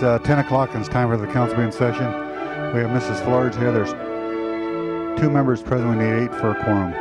10 o'clock and it's time for the council to be in session. We have Mrs. Flores here. There's 2 members present. We need 8 for a quorum.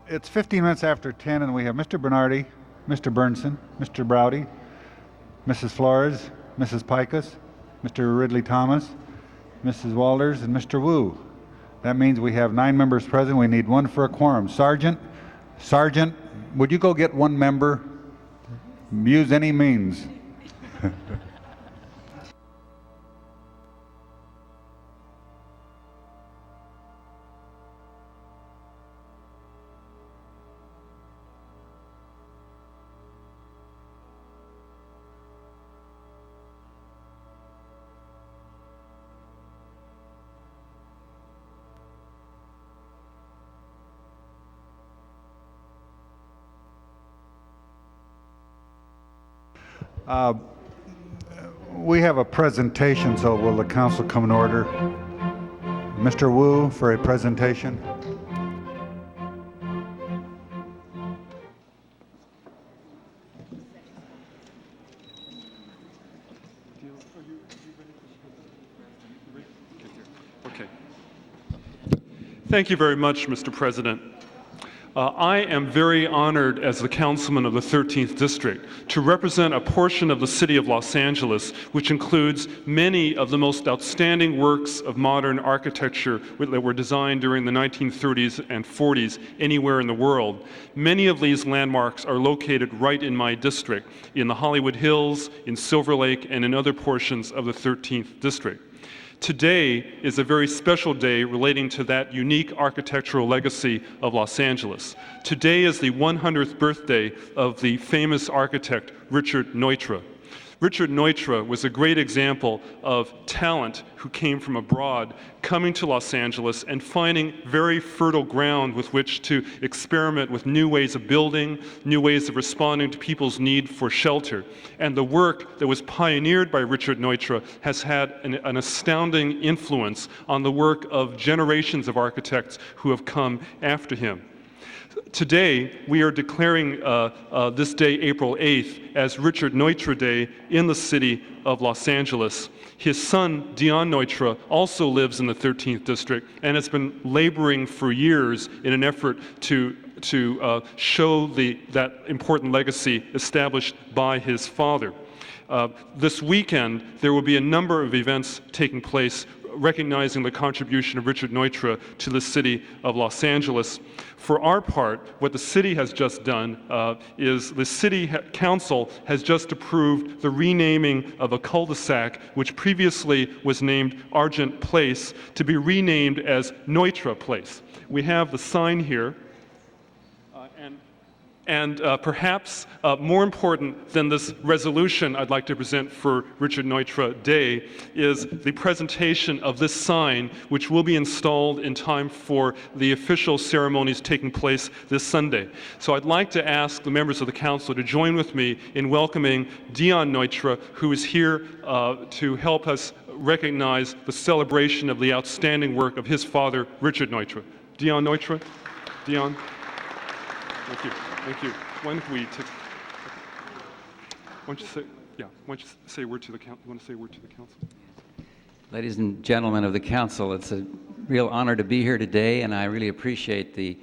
It's 15 minutes after 10, and we have Mr. Bernardi, Mr. Burnson, Mr. Browdy, Mrs. Flores, Mrs. Pikus, Mr. Ridley Thomas, Mrs. Walters, and Mr. Wu. That means we have 9 members present. We need 1 for a quorum. Sergeant, would you go get 1 member? Use any means. We have a presentation, so will the council come in order? Mr. Wu for a presentation. Okay. Thank you very much, Mr. President. I am very honored as the councilman of the 13th District to represent a portion of the city of Los Angeles, which includes many of the most outstanding works of modern architecture that were designed during the 1930s and 40s anywhere in the world. Many of these landmarks are located right in my district, in the Hollywood Hills, in Silver Lake, and in other portions of the 13th District. Today is a very special day relating to that unique architectural legacy of Los Angeles. Today is the 100th birthday of the famous architect Richard Neutra. Richard Neutra was a great example of talent who came from abroad, coming to Los Angeles and finding very fertile ground with which to experiment with new ways of building, new ways of responding to people's need for shelter. And the work that was pioneered by Richard Neutra has had an astounding influence on the work of generations of architects who have come after him. Today, we are declaring this day, April 8th, as Richard Neutra Day in the city of Los Angeles. His son, Dion Neutra, also lives in the 13th District and has been laboring for years in an effort to show that important legacy established by his father. This weekend, there will be a number of events taking place recognizing the contribution of Richard Neutra to the city of Los Angeles. For our part, what the city has just done is the city council has just approved the renaming of a cul-de-sac which previously was named Argent Place to be renamed as Neutra Place. We have the sign here. And perhaps more important than this resolution I'd like to present for Richard Neutra Day is the presentation of this sign, which will be installed in time for the official ceremonies taking place this Sunday. So I'd like to ask the members of the council to join with me in welcoming Dion Neutra, who is here to help us recognize the celebration of the outstanding work of his father, Richard Neutra. Dion Neutra. Dion. Thank you. Thank you. Why don't we take? Why don't you say a word to the council? You want to say a word to the council? Ladies and gentlemen of the council, it's a real honor to be here today, and I really appreciate the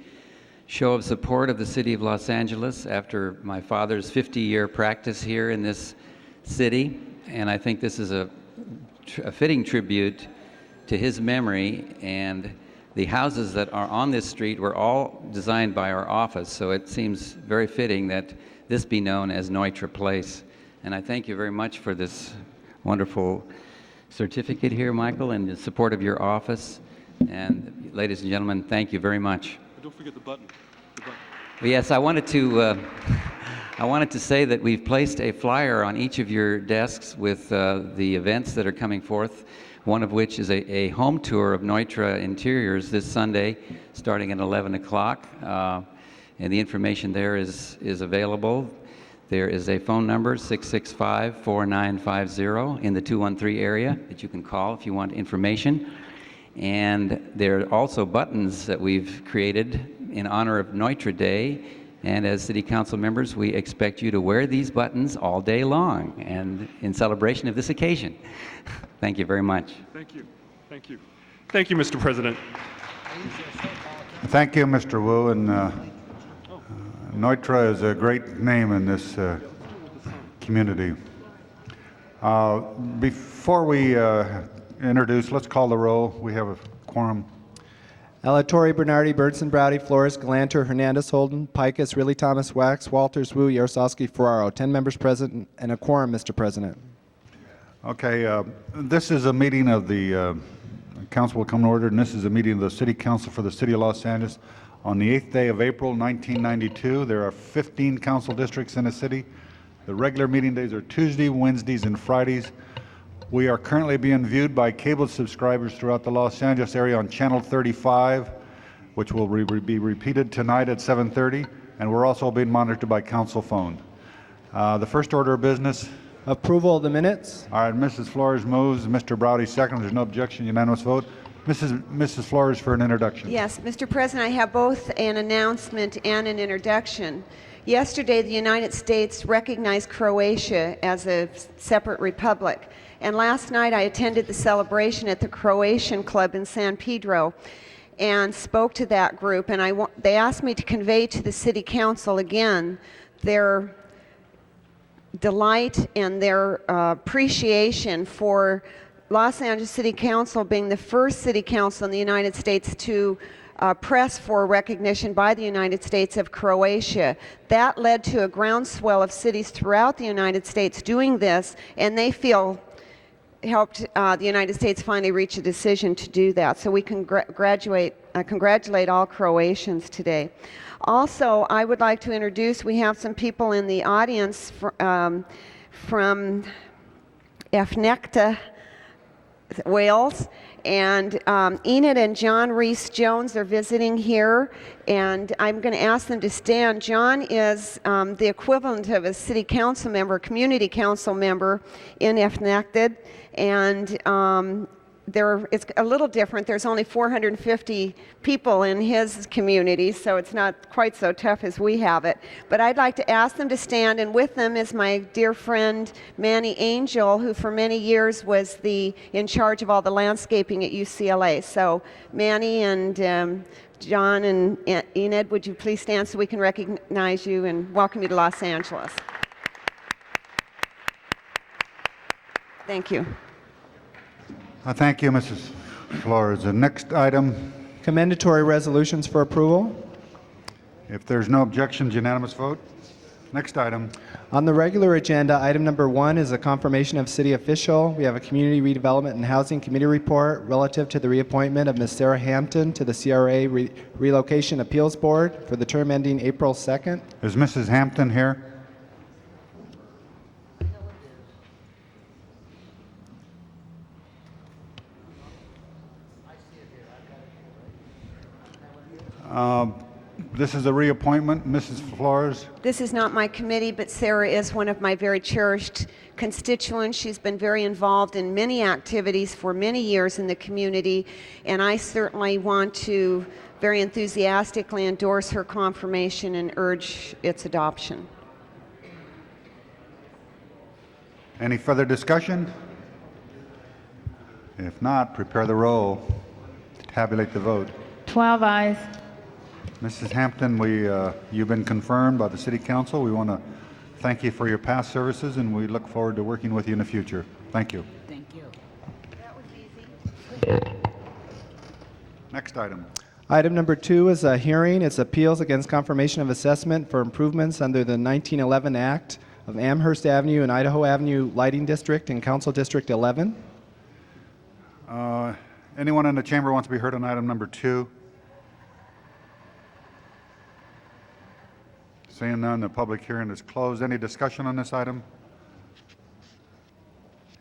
show of support of the city of Los Angeles after my father's 50-year practice here in this city. And I think this is a fitting tribute to his memory, and the houses that are on this street were all designed by our office, so it seems very fitting that this be known as Neutra Place. And I thank you very much for this wonderful certificate here, Michael, and the support of your office. And ladies and gentlemen, thank you very much. Don't forget the button. Well, yes, I wanted to say that we've placed a flyer on each of your desks with the events that are coming forth, one of which is a home tour of Neutra Interiors this Sunday, starting at 11 o'clock. And the information there is available. There is a phone number, 665-4950, in the 213 area that you can call if you want information. And there are also buttons that we've created in honor of Neutra Day. And as City Council members, we expect you to wear these buttons all day long and in celebration of this occasion. Thank you very much. Thank you. Thank you. Thank you, Mr. President. Thank you, Mr. Wu. And Neutra is a great name in this community. Before we introduce, let's call the roll. We have a quorum. Alatorre, Bernardi, Burnson, Browdy, Flores, Galanter, Hernandez, Holden, Picus, Ridley Thomas, Wax, Walters, Wu, Yarosowski, Ferraro. 10 members present and a quorum, Mr. President. Okay, this is a meeting of the council will come to order, and this is a meeting of the City Council for the City of Los Angeles on the 8th day of April, 1992. There are 15 council districts in the city. The regular meeting days are Tuesday, Wednesdays, and Fridays. We are currently being viewed by cable subscribers throughout the Los Angeles area on Channel 35, which will be repeated tonight at 7:30, and we're also being monitored by council phone. The first order of business. Approval of the minutes. All right, Mrs. Flores moves, Mr. Browdy seconds. There's no objection, unanimous vote. Mrs. Flores for an introduction. Yes, Mr. President, I have both an announcement and an introduction. Yesterday, the United States recognized Croatia as a separate republic. And last night, I attended the celebration at the Croatian Club in San Pedro and spoke to that group. And they asked me to convey to the City Council again their delight and their appreciation for Los Angeles City Council being the first city council in the United States to press for recognition by the United States of Croatia. That led to a groundswell of cities throughout the United States doing this, and they feel helped the United States finally reach a decision to do that. So we congratulate all Croatians today. Also, I would like to introduce, we have some people in the audience from Ethnekta, Wales, and Enid and John Reese Jones are visiting here, and I'm going to ask them to stand. John is the equivalent of a city council member, community council member in Ethnekta, and it's a little different. There's only 450 people in his community, so it's not quite so tough as we have it. But I'd like to ask them to stand, and with them is my dear friend Manny Angel, who for many years was in charge of all the landscaping at UCLA. So Manny and John and Enid, would you please stand so we can recognize you and welcome you to Los Angeles. Thank you. Thank you, Mrs. Flores. The next item, Commendatory resolutions for approval. if there's no objections, unanimous vote. Next item. On the regular agenda, item number 1 is a confirmation of city official. We have a Community Redevelopment and Housing Committee report relative to the reappointment of Ms. Sarah Hampton to the CRA Relocation Appeals Board for the term ending April 2nd. Is Mrs. Hampton here? This is a reappointment, Mrs. Flores. This is not my committee, but Sarah is one of my very cherished constituents. She's been very involved in many activities for many years in the community, and I certainly want to very enthusiastically endorse her confirmation and urge its adoption. Any further discussion? If not, prepare the roll. Tabulate the vote. 12 eyes. Mrs. Hampton, you've been confirmed by the City Council. We want to thank you for your past services, and we look forward to working with you in the future. Thank you. Thank you. That was easy. Next item. Item number 2 is a hearing. It's appeals against confirmation of assessment for improvements under the 1911 Act of Amherst Avenue and Idaho Avenue Lighting District in Council District 11. Anyone in the chamber wants to be heard on item number 2? Seeing none, the public hearing is closed. Any discussion on this item?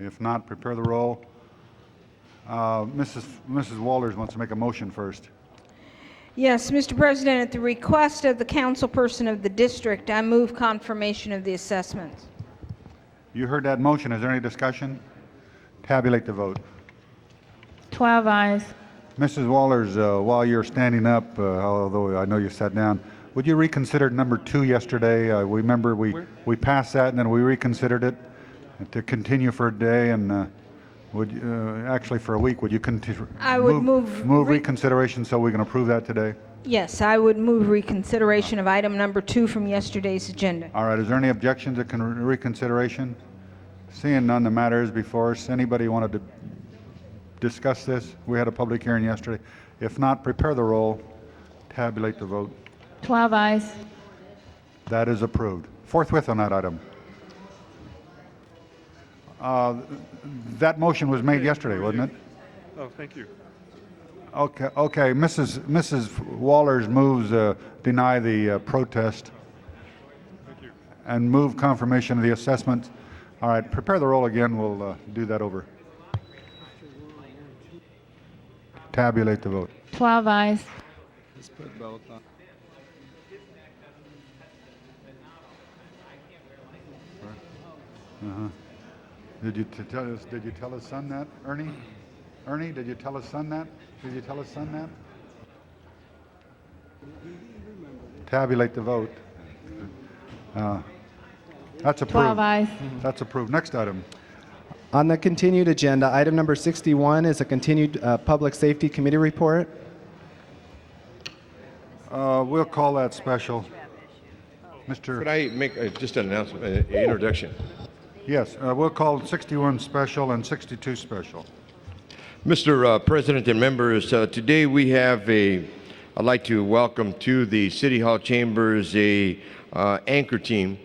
If not, prepare the roll. Mrs. Walters wants to make a motion first. Yes, Mr. President, at the request of the councilperson of the district, I move confirmation of the assessments. You heard that motion. Is there any discussion? Tabulate the vote. 12 eyes. Mrs. Walters, while you're standing up, although I know you sat down, would you reconsider number 2 yesterday? We remember we passed that and then we reconsidered it to continue for a day and actually for a week. Would you continue? I would move reconsideration so we can approve that today? Yes, I would move reconsideration of item number 2 from yesterday's agenda. All right, is there any objection to reconsideration? Seeing none, the matter is before us. Anybody wanted to discuss this? We had a public hearing yesterday. If not, prepare the roll, tabulate the vote. 12 eyes. That is approved. Forthwith on that item. That motion was made yesterday, wasn't it? Oh, thank you. Okay. Mrs. Wallers moves deny the protest and move confirmation of the assessment. All right, prepare the roll again. We'll do that over. Tabulate the vote. 12 eyes. Did you tell his son that, Ernie? Ernie, did you tell his son that? Did you tell his son that? Tabulate the vote. That's approved. 12 eyes. That's approved. Next item. On the continued agenda, item number 61 is a continued Public Safety Committee report. We'll call that special. Could I make just an announcement, an introduction? Yes, we'll call 61 special and 62 special. Mr. President and members, today we have I'd like to welcome to the City Hall chambers an anchor team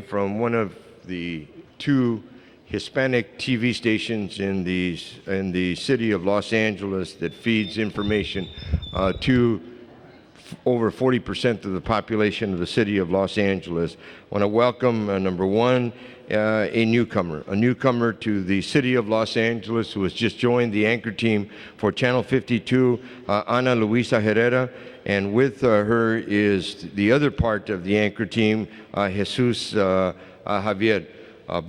from one of the 2 Hispanic TV stations in the city of Los Angeles that feeds information to over 40% of the population of the city of Los Angeles. I want to welcome, number one, a newcomer to the city of Los Angeles who has just joined the anchor team for Channel 52, Ana Luisa Herrera, and with her is the other part of the anchor team, Jesus Javier.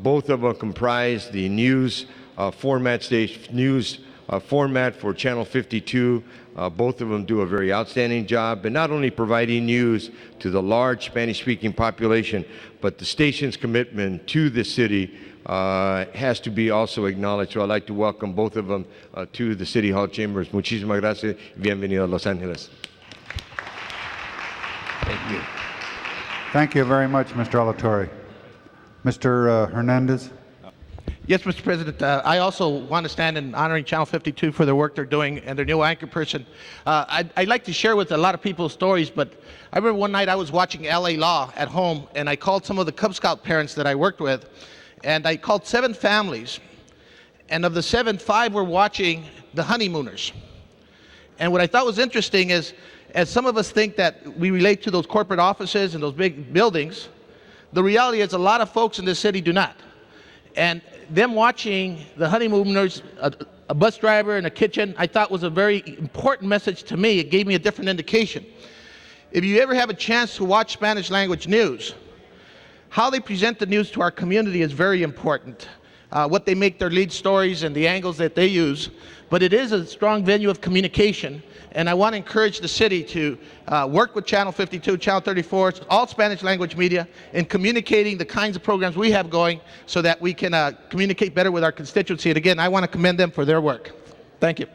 Both of them comprise the news format for Channel 52. Both of them do a very outstanding job, and not only providing news to the large Spanish-speaking population, but the station's commitment to the city has to be also acknowledged. So I'd like to welcome both of them to the City Hall chambers. Muchísimas gracias. Bienvenido a Los Angeles. Thank you. Thank you very much, Mr. Alatorre. Mr. Hernandez? Yes, Mr. President. I also want to stand in honoring Channel 52 for their work they're doing and their new anchor person. I'd like to share with a lot of people stories, but I remember one night I was watching LA Law at home, and I called some of the Cub Scout parents that I worked with, and I called 7 families, and of the 7, 5 were watching The Honeymooners. And what I thought was interesting is, as some of us think that we relate to those corporate offices and those big buildings, the reality is a lot of folks in this city do not. And them watching The Honeymooners, a bus driver in a kitchen, I thought was a very important message to me. It gave me a different indication. If you ever have a chance to watch Spanish language news, how they present the news to our community is very important. What they make their lead stories and the angles that they use. But it is a strong venue of communication, and I want to encourage the city to work with Channel 52, Channel 34, all Spanish language media, in communicating the kinds of programs we have going so that we can communicate better with our constituency. And again, I want to commend them for their work. Thank you.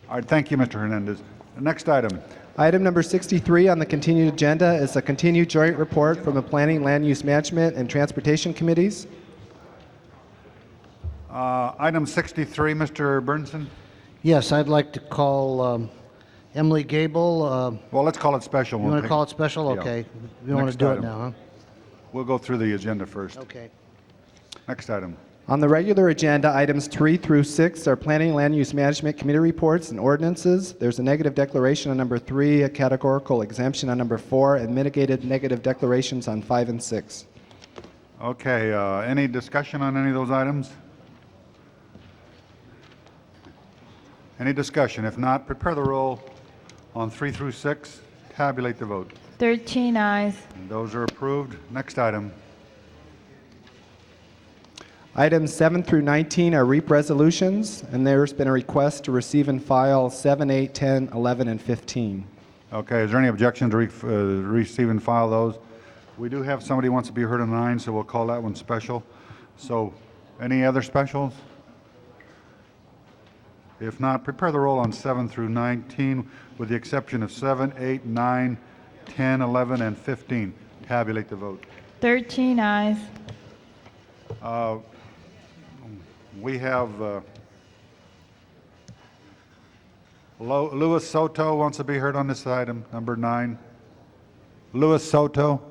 All right, thank you, Mr. Hernandez. The next item. Item number 63 on the continued agenda is a continued joint report from the Planning, Land Use Management, and Transportation Committees. Item 63, Mr. Burnson. Yes, I'd like to call Emily Gable. Well, let's call it special. You want to call it special? Yeah. Okay. You want Next to do item. it now, huh? We'll go through the agenda first. Okay. Next item. On the regular agenda, items 3 through 6 are Planning, Land Use Management Committee reports and ordinances. There's a negative declaration on number 3, a categorical exemption on number 4, and mitigated negative declarations on 5 and 6. Okay, any discussion on any of those items? Any discussion? If not, prepare the roll on 3 through 6. Tabulate the vote. 13 eyes. And those are approved. Next item. Items 7 through 19 are REAP resolutions, and there's been a request to receive and file 7, 8, 10, 11, and 15. Okay, is there any objection to receive and file those? We do have somebody who wants to be heard on 9, so we'll call that one special. So, any other specials? If not, prepare the roll on 7 through 19, with the exception of 7, 8, 9, 10, 11, and 15. Tabulate the vote. 13 eyes. We have Louis Soto wants to be heard on this item, number 9. Louis Soto.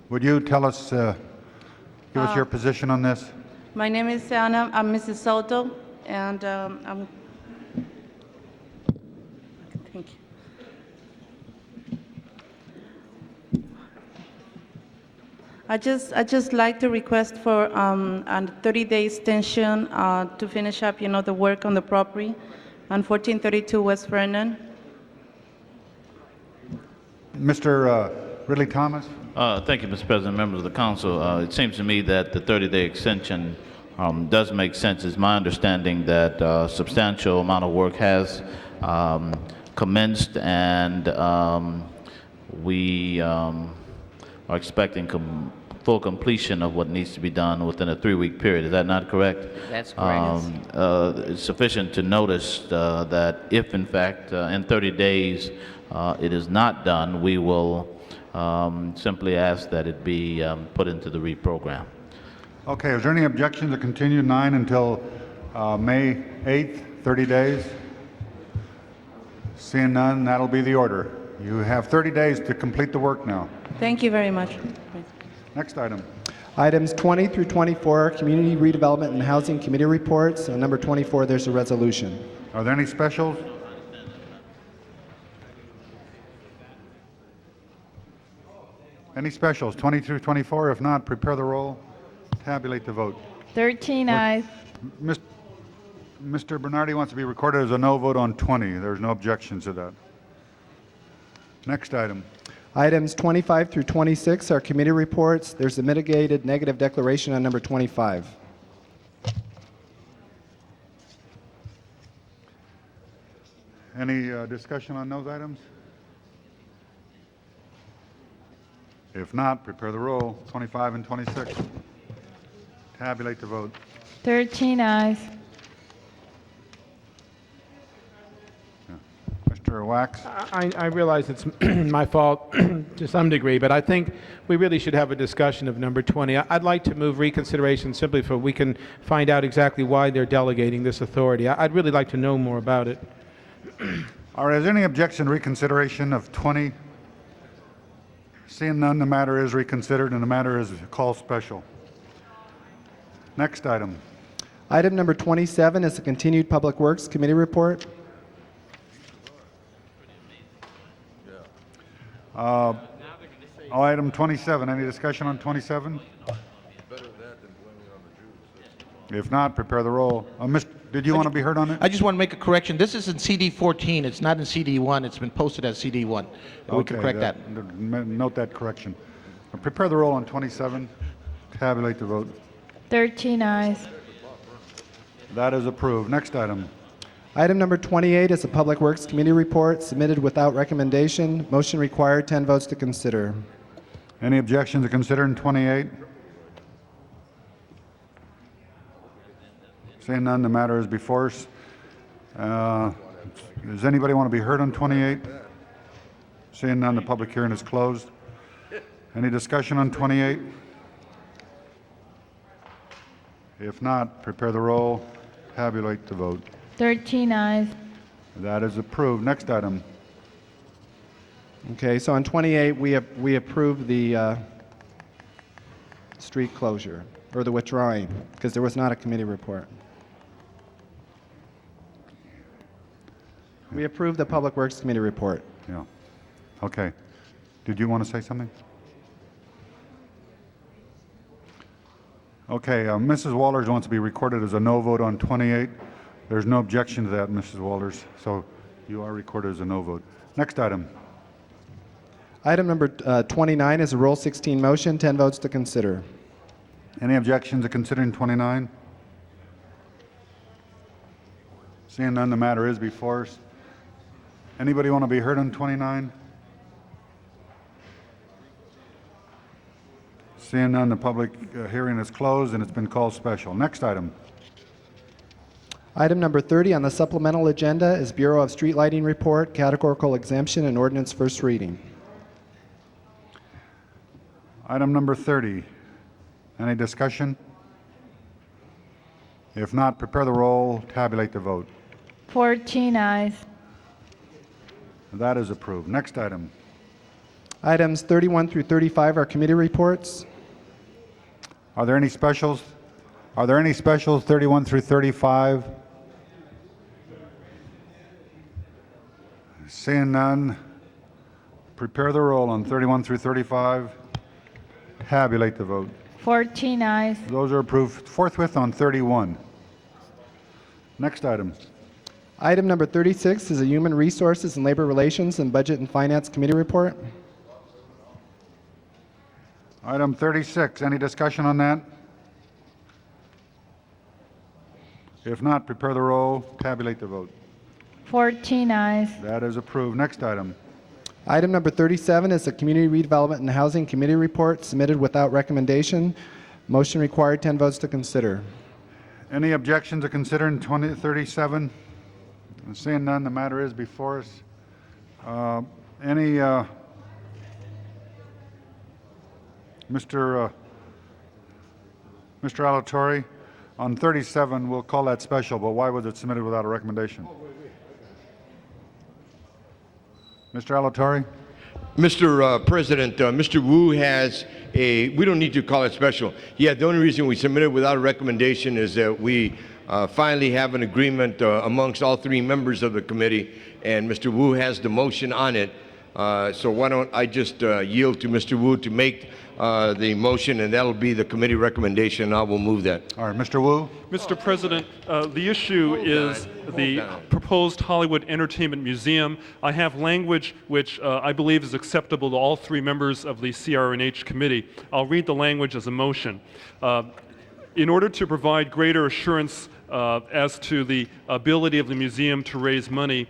Would you tell us, give us your position on this? My name is Anna. I'm Mrs. Soto, and I'm. Thank you. I just like to request for a 30-day extension to finish up, the work on the property on 1432 West Vernon. Mr. Ridley Thomas? Thank you, Mr. President, members of the council. It seems to me that the 30-day extension does make sense. It's my understanding that a substantial amount of work has commenced, and we are expecting full completion of what needs to be done within a 3-week period. Is that not correct? That's correct. It's sufficient to notice that if, in fact, in 30 days it is not done, we will simply ask that it be put into the REAP program. Okay, is there any objection to continue 9 until May 8th, 30 days? Seeing none, that'll be the order. You have 30 days to complete the work now. Thank you very much. Next item. Items 20 through 24, Community Redevelopment and Housing Committee reports. On number 24, there's a resolution. Are there any specials? Any specials, 20 through 24? If not, prepare the roll, tabulate the vote. 13 eyes. Mr. Bernardi wants to be recorded as a no vote on 20. There's no objections to that. Next item. Items 25 through 26 are committee reports. There's a mitigated negative declaration on number 25. Any discussion on those items? If not, prepare the roll, 25 and 26. Tabulate the vote. 13 eyes. Mr. Wax? I realize it's my fault to some degree, but I think we really should have a discussion of number 20. I'd like to move reconsideration simply so we can find out exactly why they're delegating this authority. I'd really like to know more about it. All right, is there any objection to reconsideration of 20? Seeing none, the matter is reconsidered and the matter is called special. Next item. Item number 27 is the continued Public Works Committee report. Item 27, any discussion on 27? If not, prepare the roll. Did you want to be heard on it? I just want to make a correction. This is in CD 14. It's not in CD 1. It's been posted as CD 1. We can correct that. Note that correction. Prepare the roll on 27. Tabulate the vote. 13 eyes. That is approved. Next item. Item number 28 is a Public Works Committee report submitted without recommendation. Motion required, 10 votes to consider. Any objection to considering 28? Seeing none, the matter is before us. Does anybody want to be heard on 28? Seeing none, the public hearing is closed. Any discussion on 28? If not, prepare the roll, tabulate the vote. 13 eyes. That is approved. Next item. Okay, so on 28, we approve the street closure, or the withdrawing, because there was not a committee report. We approve the Public Works Committee report. Yeah. Okay. Did you want to say something? Okay, Mrs. Walters wants to be recorded as a no vote on 28. There's no objection to that, Mrs. Walters, so you are recorded as a no vote. Next item. Item number 29 is a Rule 16 motion, 10 votes to consider. Any objections to considering 29? Seeing none, the matter is before us. Anybody want to be heard on 29? Seeing none, the public hearing is closed and it's been called special. Next item. Item number 30 on the supplemental agenda is Bureau of Street Lighting Report, Categorical Exemption, and Ordinance First Reading. Item number 30. Any discussion? If not, prepare the roll, tabulate the vote. 14 eyes. That is approved. Next item. Items 31 through 35 are committee reports. Are there any specials? Are there any specials 31 through 35? Seeing none, prepare the roll on 31 through 35. Tabulate the vote. 14 eyes. Those are approved forthwith on 31. Next item. Item number 36 is a Human Resources and Labor Relations and Budget and Finance Committee report. Item 36, any discussion on that? If not, prepare the roll, tabulate the vote. 14 eyes. That is approved. Next item. Item number 37 is a Community Redevelopment and Housing Committee report submitted without recommendation. Motion required, 10 votes to consider. Any objection to consider in 37? Seeing none, the matter is before us. Mr. Alatorre, on 37, we'll call that special, but why was it submitted without a recommendation? Mr. Alatorre? Mr. President, Mr. Wu has we don't need to call it special. Yeah, the only reason we submitted without a recommendation is that we finally have an agreement amongst all three members of the committee, and Mr. Wu has the motion on it. So why don't I just yield to Mr. Wu to make the motion, and that'll be the committee recommendation, and I will move that. All right, Mr. Wu? Mr. President, the issue is the proposed Hollywood Entertainment Museum. I have language which I believe is acceptable to all three members of the CRNH committee. I'll read the language as a motion. In order to provide greater assurance as to the ability of the museum to raise money,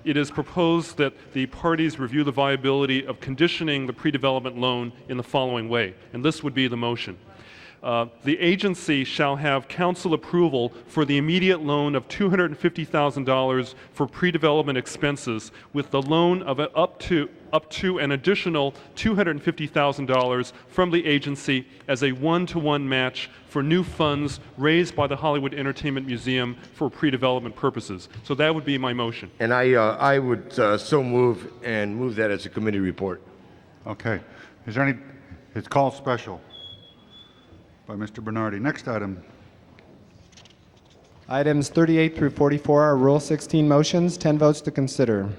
it is proposed that the parties review the viability of conditioning the pre-development loan in the following way, and this would be the motion. The agency shall have council approval for the immediate loan of $250,000 for pre-development expenses, with the loan of up to an additional $250,000 from the agency as a one-to-one match for new funds raised by the Hollywood Entertainment Museum for pre-development purposes. So that would be my motion. And I would so move and move that as a committee report. Okay. Is there any, it's called special by Mr. Bernardi. Next item. Items 38 through 44 are Rule 16 motions, 10 votes to consider.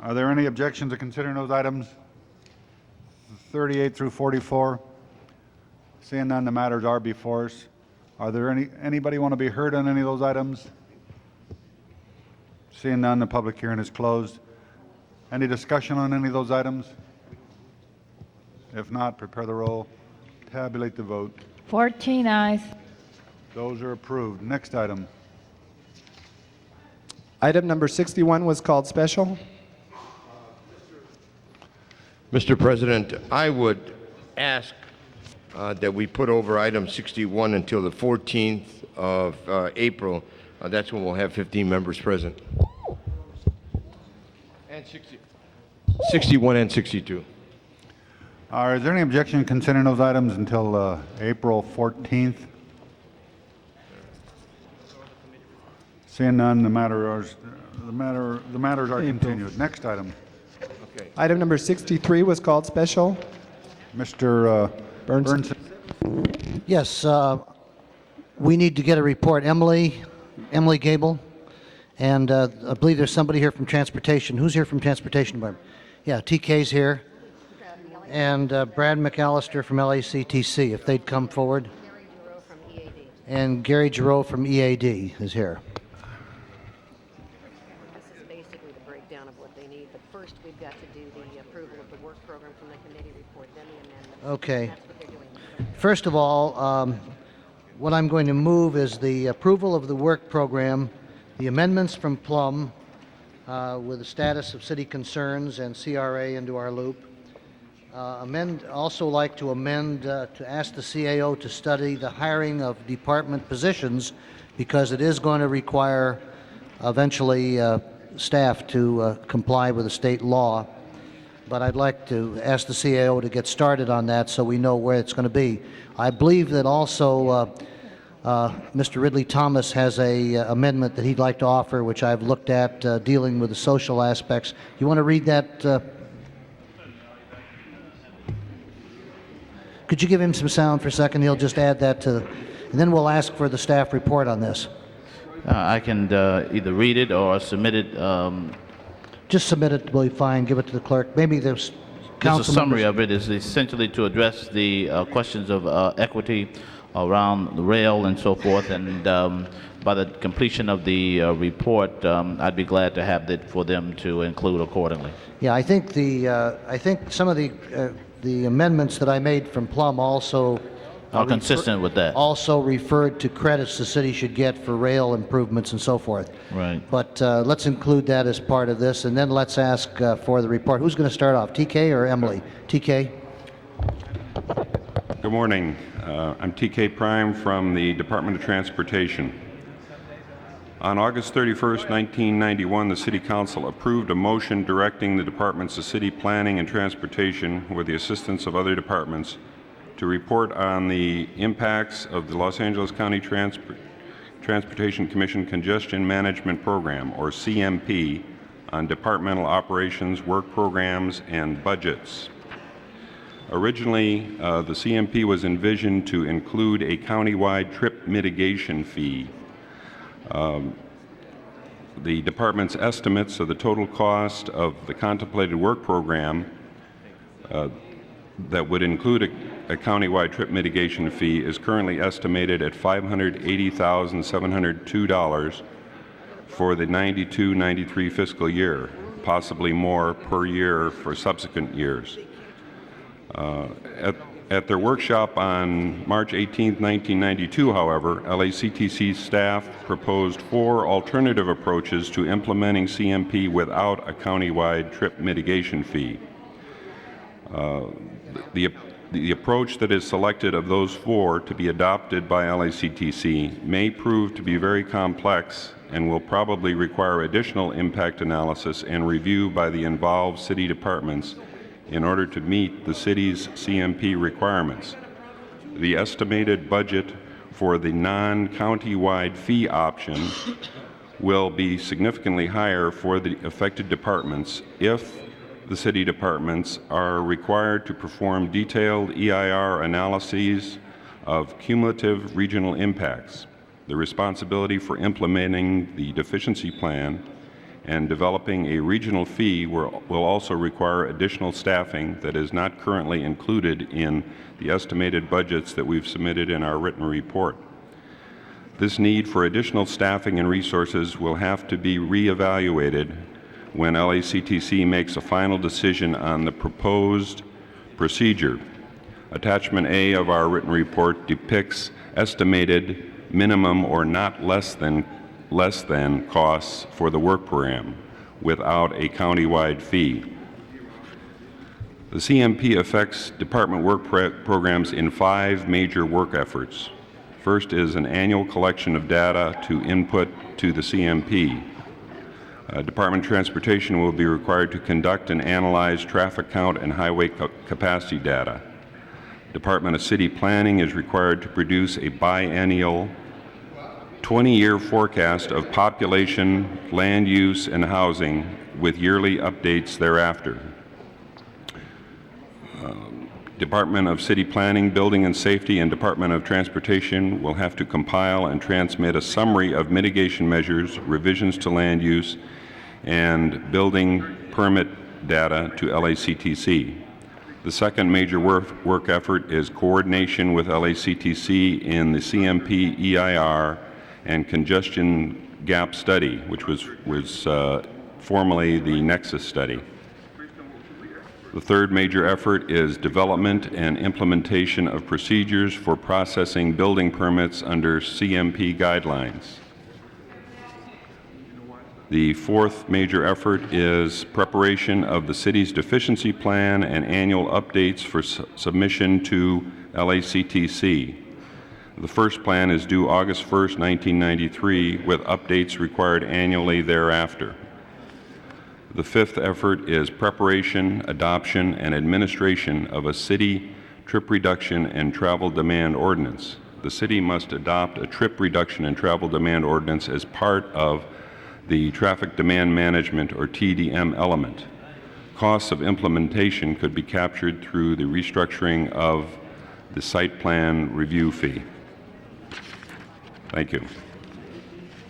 Are there any objections to considering those items? 38 through 44. Seeing none, the matters are before us. Are there anybody want to be heard on any of those items? Seeing none, the public hearing is closed. Any discussion on any of those items? If not, prepare the roll, tabulate the vote. 14 eyes. Those are approved. Next item. Item number 61 was called special. Mr. President, I would ask that we put over item 61 until the 14th of April. That's when we'll have 15 members present. And 61 and 62. Is there any objection considering those items until April 14th? Seeing none, the matters are continued. Next item. Okay. Item number 63 was called special. Mr. Burnson. Yes, we need to get a report. Emily Gable, and I believe there's somebody here from Transportation. Who's here from Transportation Department? Yeah, TK's here. And Brad McAllister from LACTC, if they'd come forward. And Gary Giroux from EAD is here. This is basically the breakdown of what they need, but first we've got to do the approval of the work program from the committee report, then the amendment. Okay. That's what they're doing. First of all, what I'm going to move is the approval of the work program The amendments from Plum with the status of city concerns and CRA into our loop. Also like to amend to ask the CAO to study the hiring of department positions because it is going to require eventually staff to comply with the state law. But I'd like to ask the CAO to get started on that so we know where it's going to be. I believe that also Mr. Ridley Thomas has a amendment that he'd like to offer, which I've looked at dealing with the social aspects. You want to read that? Could you give him some sound for a second? He'll just add that to, and then we'll ask for the staff report on this. I can either read it or submit it. Just submit it, will be fine. Give it to the clerk. Maybe there's council Just a summary members. of it is essentially to address the questions of equity around the rail and so forth. And by the completion of the report, I'd be glad to have that for them to include accordingly. Yeah, I think some of the amendments that I made from Plum also Are consistent with that. Also referred to credits the city should get for rail improvements and so forth. Right. But let's include that as part of this, and then let's ask for the report. Who's going to start off, TK or Emily? TK? Good morning. I'm TK Prime from the Department of Transportation. On August 31st, 1991, the City Council approved a motion directing the Departments of City Planning and Transportation, with the assistance of other departments, to report on the impacts of the Los Angeles County Transportation Commission Congestion Management Program, or CMP, on departmental operations, work programs, and budgets. Originally, the CMP was envisioned to include a countywide trip mitigation fee. The department's estimates of the total cost of the contemplated work program that would include a countywide trip mitigation fee is currently estimated at $580,702 for the 92-93 fiscal year, possibly more per year for subsequent years. At their workshop on March 18, 1992, however, LACTC staff proposed 4 alternative approaches to implementing CMP without a countywide trip mitigation fee. The approach that is selected of those 4 to be adopted by LACTC may prove to be very complex and will probably require additional impact analysis and review by the involved city departments in order to meet the city's CMP requirements. The estimated budget for the non-county-wide fee option will be significantly higher for the affected departments if the city departments are required to perform detailed EIR analyses of cumulative regional impacts. The responsibility for implementing the deficiency plan and developing a regional fee will also require additional staffing that is not currently included in the estimated budgets that we've submitted in our written report. This need for additional staffing and resources will have to be reevaluated when LACTC makes a final decision on the proposed procedure. Attachment A of our written report depicts estimated minimum or not less than costs for the work program without a countywide fee. The CMP affects department work programs in 5 major work efforts. First is an annual collection of data to input to the CMP. Department of Transportation will be required to conduct and analyze traffic count and highway capacity data. Department of City Planning is required to produce a biennial 20-year forecast of population, land use, and housing with yearly updates thereafter. Department of City Planning, Building and Safety, and Department of Transportation will have to compile and transmit a summary of mitigation measures, revisions to land use, and building permit data to LACTC. The second major work effort is coordination with LACTC in the CMP EIR and congestion gap study, which was formerly the Nexus study. The third major effort is development and implementation of procedures for processing building permits under CMP guidelines. The fourth major effort is preparation of the city's deficiency plan and annual updates for submission to LACTC. The first plan is due August 1st, 1993, with updates required annually thereafter. The fifth effort is preparation, adoption, and administration of a city trip reduction and travel demand ordinance. The city must adopt a trip reduction and travel demand ordinance as part of the Traffic Demand Management, or TDM, element. Costs of implementation could be captured through the restructuring of the site plan review fee. Thank you.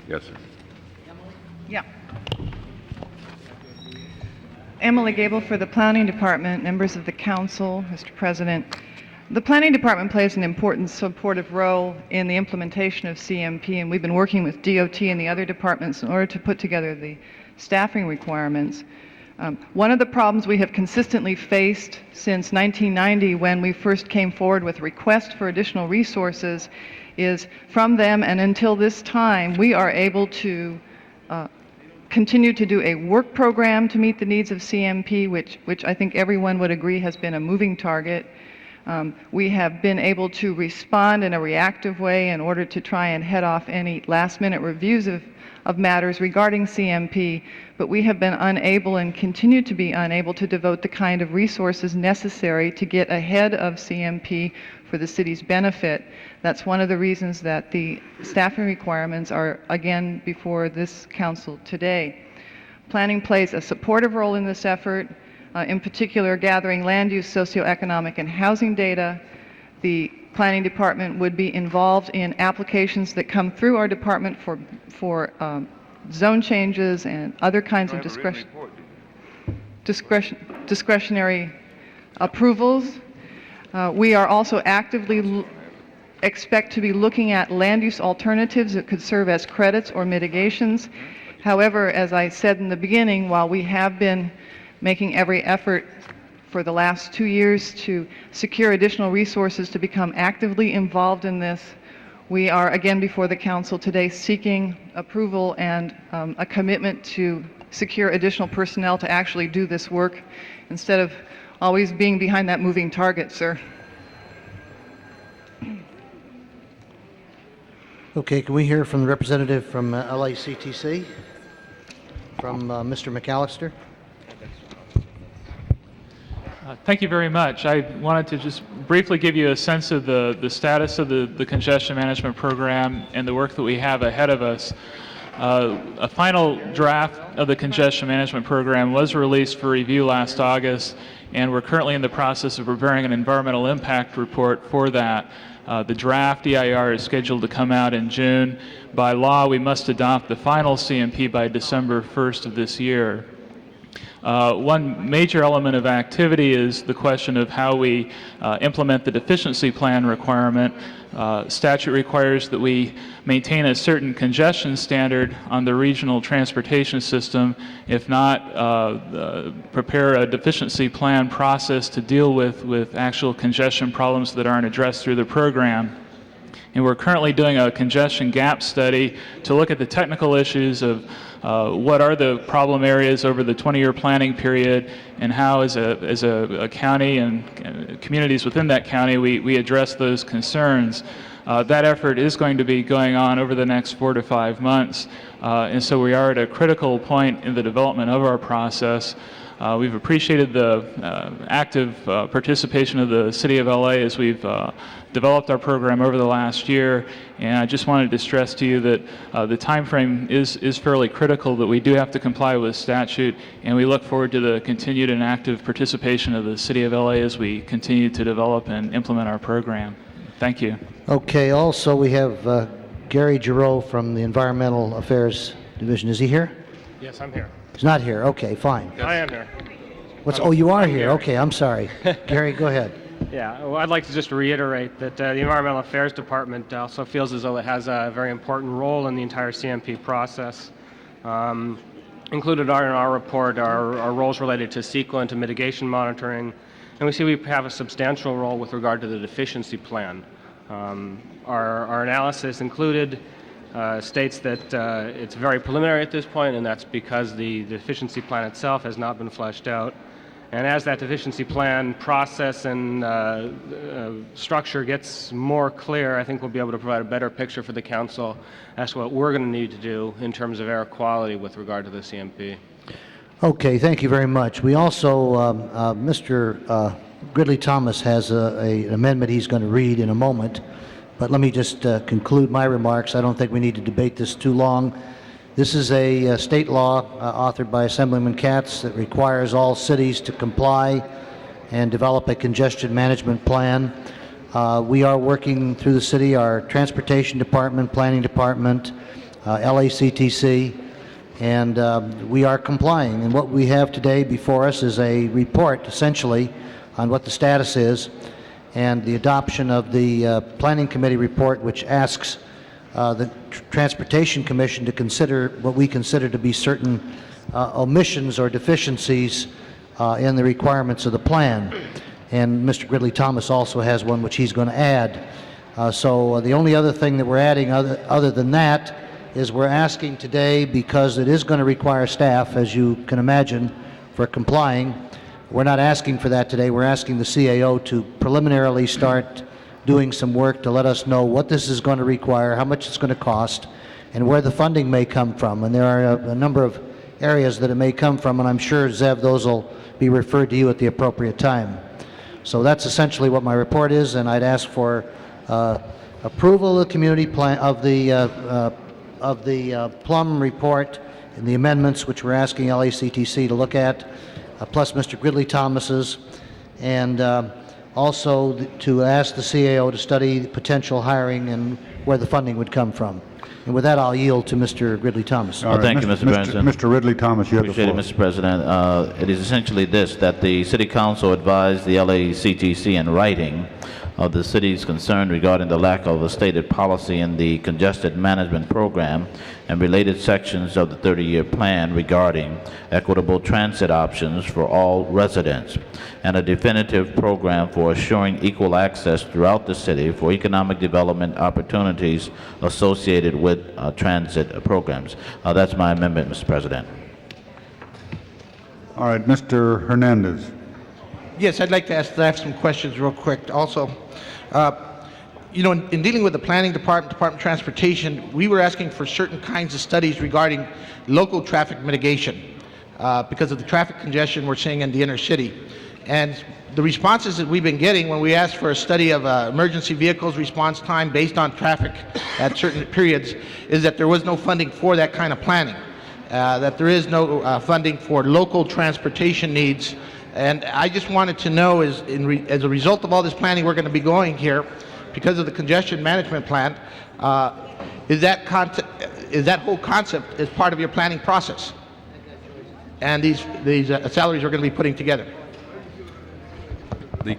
Yes, sir. Yeah. Emily Gable for the Planning Department, members of the Council, Mr. President. The Planning Department plays an important supportive role in the implementation of CMP, and we've been working with DOT and the other departments in order to put together the staffing requirements. One of the problems we have consistently faced since 1990, when we first came forward with a request for additional resources, is from them and until this time, we are able to continue to do a work program to meet the needs of CMP, which I think everyone would agree has been a moving target. We have been able to respond in a reactive way in order to try and head off any last-minute reviews of matters regarding CMP, but we have been unable and continue to be unable to devote the kind of resources necessary to get ahead of CMP for the city's benefit. That's one of the reasons that the staffing requirements are again before this council today. Planning plays a supportive role in this effort. In particular, gathering land use, socioeconomic, and housing data. The Planning Department would be involved in applications that come through our department for zone changes and other kinds of discretionary approvals. We are also actively expect to be looking at land use alternatives that could serve as credits or mitigations. However, as I said in the beginning, while we have been making every effort for the last 2 years to secure additional resources to become actively involved in this, we are again before the council today seeking approval and a commitment to secure additional personnel to actually do this work instead of always being behind that moving target, sir. Okay, can we hear from the representative from LACTC? From Mr. McAllister? Thank you very much. I wanted to just briefly give you a sense of the status of the congestion management program and the work that we have ahead of us. A final draft of the congestion management program was released for review last August, and we're currently in the process of preparing an environmental impact report for that. The draft EIR is scheduled to come out in June. By law, we must adopt the final CMP by December 1st of this year. One major element of activity is the question of how we implement the deficiency plan requirement. Statute requires that we maintain a certain congestion standard on the regional transportation system. If not, prepare a deficiency plan process to deal with actual congestion problems that aren't addressed through the program. And we're currently doing a congestion gap study to look at the technical issues of what are the problem areas over the 20-year planning period, and how as a county and communities within that county we address those concerns. That effort is going to be going on over the next 4 to 5 months, and so we are at a critical point in the development of our process. We've appreciated the active participation of the City of LA as we've developed our program over the last year, and I just wanted to stress to you that the time frame is fairly critical, that we do have to comply with statute, and we look forward to the continued and active participation of the City of LA as we continue to develop and implement our program. Thank you. Okay, also we have Gary Giroux from the Environmental Affairs Division. Is he here? Yes, I'm here. He's not here. Okay, fine. I am here. Oh, you are here. Okay, I'm sorry. Gary, go ahead. Yeah, well, I'd like to just reiterate that the Environmental Affairs Department also feels as though it has a very important role in the entire CMP process. Included in our report are roles related to CEQA and to mitigation monitoring, and we see we have a substantial role with regard to the deficiency plan. Our analysis included states that it's very preliminary at this point, and that's because the deficiency plan itself has not been fleshed out. And as that deficiency plan process and structure gets more clear, I think we'll be able to provide a better picture for the council as to what we're going to need to do in terms of air quality with regard to the CMP. Okay, thank you very much. We also, Mr. Gridley Thomas has an amendment he's going to read in a moment, but let me just conclude my remarks. I don't think we need to debate this too long. This is a state law authored by Assemblyman Katz that requires all cities to comply and develop a congestion management plan. We are working through the city, our transportation department, planning department, LACTC, and we are complying. And what we have today before us is a report, essentially, on what the status is, and the adoption of the Planning Committee report, which asks the Transportation Commission to consider what we consider to be certain omissions or deficiencies in the requirements of the plan. And Mr. Gridley Thomas also has one which he's going to add. So the only other thing that we're adding other than that is we're asking today, because it is going to require staff, as you can imagine, for complying. We're not asking for that today. We're asking the CAO to preliminarily start doing some work to let us know what this is going to require, how much it's going to cost, and where the funding may come from. And there are a number of areas that it may come from, and I'm sure, Zev, those will be referred to you at the appropriate time. So that's essentially what my report is, and I'd ask for approval of the community plan of the Plum report and the amendments which we're asking LACTC to look at, plus Mr. Gridley Thomas's, and also to ask the CAO to study potential hiring and where the funding would come from. And with that, I'll yield to Mr. Gridley Thomas. All right, Thank you, Mr. President. Mr. Ridley Thomas, you have the Appreciate floor. it, Mr. President. It is essentially this, that the City Council advised the LACTC in writing of the city's concern regarding the lack of a stated policy in the congestion management program and related sections of the 30-year plan regarding equitable transit options for all residents and a definitive program for assuring equal access throughout the city for economic development opportunities associated with transit programs. That's my amendment, Mr. President. All right, Mr. Hernandez. Yes, I'd like to ask staff some questions real quick also. You know, in dealing with the Planning Department, Department of Transportation, we were asking for certain kinds of studies regarding local traffic mitigation because of the traffic congestion we're seeing in the inner city. And the responses that we've been getting when we asked for a study of emergency vehicles response time based on traffic at certain periods is that there was no funding for that kind of planning, that there is no funding for local transportation needs. And I just wanted to know, as a result of all this planning we're going to be going here, because of the congestion management plan, is that whole concept is part of your planning process? And these salaries we're going to be putting together. The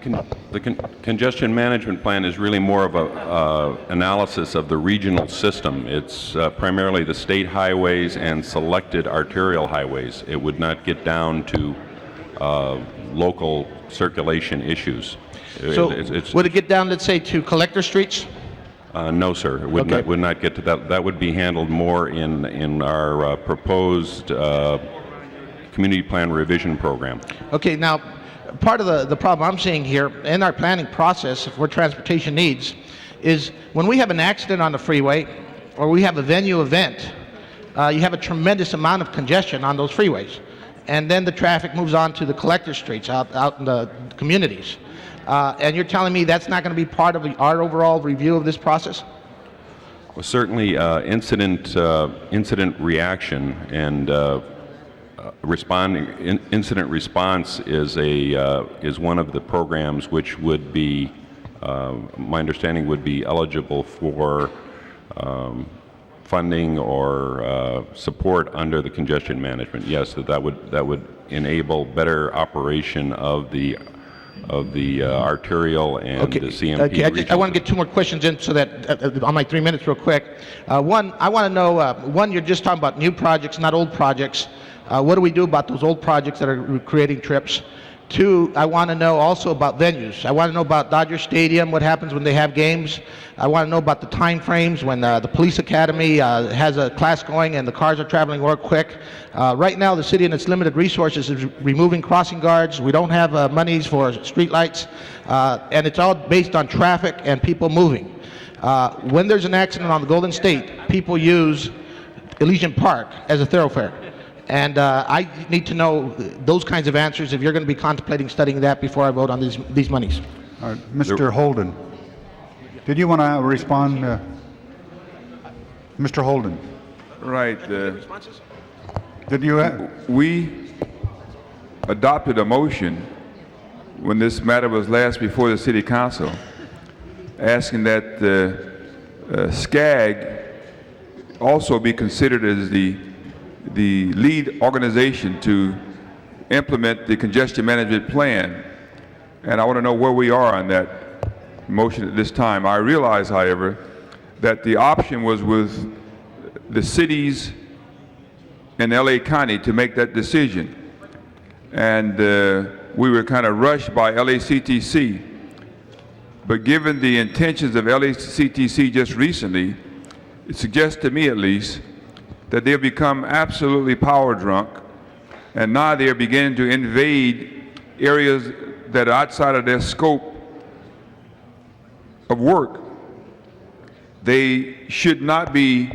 congestion management plan is really more of a analysis of the regional system. It's primarily the state highways and selected arterial highways. It would not get down to local circulation issues. So would it get down, let's say, to collector streets? No, sir. It would not get to that. That would be handled more in our proposed community plan revision program. Okay, now, part of the problem I'm seeing here in our planning process for transportation needs is when we have an accident on the freeway or we have a venue event, you have a tremendous amount of congestion on those freeways. And then the traffic moves on to the collector streets out in the communities. And you're telling me that's not going to be part of our overall review of this process? Well, certainly incident reaction and incident response is one of the programs which would be, my understanding, would be eligible for funding or support under the congestion management. Yes, that would enable better operation of the arterial and the CMP. Okay, I want to get two more questions in so that on my 3 minutes real quick. One, I want to know, one, you're just talking about new projects, not old projects. What do we do about those old projects that are creating trips? Two, I want to know also about venues. I want to know about Dodger Stadium, what happens when they have games. I want to know about the time frames when the police academy has a class going and the cars are traveling real quick. Right now, the city and its limited resources is removing crossing guards. We don't have monies for streetlights, and it's all based on traffic and people moving. When there's an accident on the Golden State, people use Elysian Park as a thoroughfare. And I need to know those kinds of answers if you're going to be contemplating studying that before I vote on these monies. All right, Mr. Holden, did you want to respond? Mr. Holden, Right. did you? We adopted a motion when this matter was last before the City Council, asking that SCAG also be considered as the lead organization to implement the congestion management plan. And I want to know where we are on that motion at this time. I realize, however, that the option was with the cities in LA County to make that decision. And we were kind of rushed by LACTC. But given the intentions of LACTC just recently, it suggests to me at least that they've become absolutely power drunk, and now they're beginning to invade areas that are outside of their scope of work. They should not be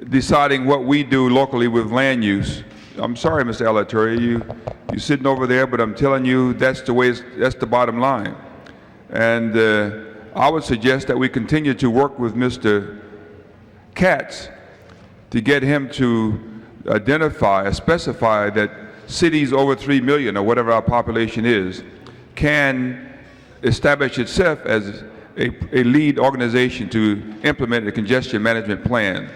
deciding what we do locally with land use. I'm sorry, Mr. Alatorre, you're sitting over there, but I'm telling you that's the way. That's the bottom line. And I would suggest that we continue to work with Mr. Katz to get him to identify, specify that cities over 3 million or whatever our population is can establish itself as a lead organization to implement a congestion management plan,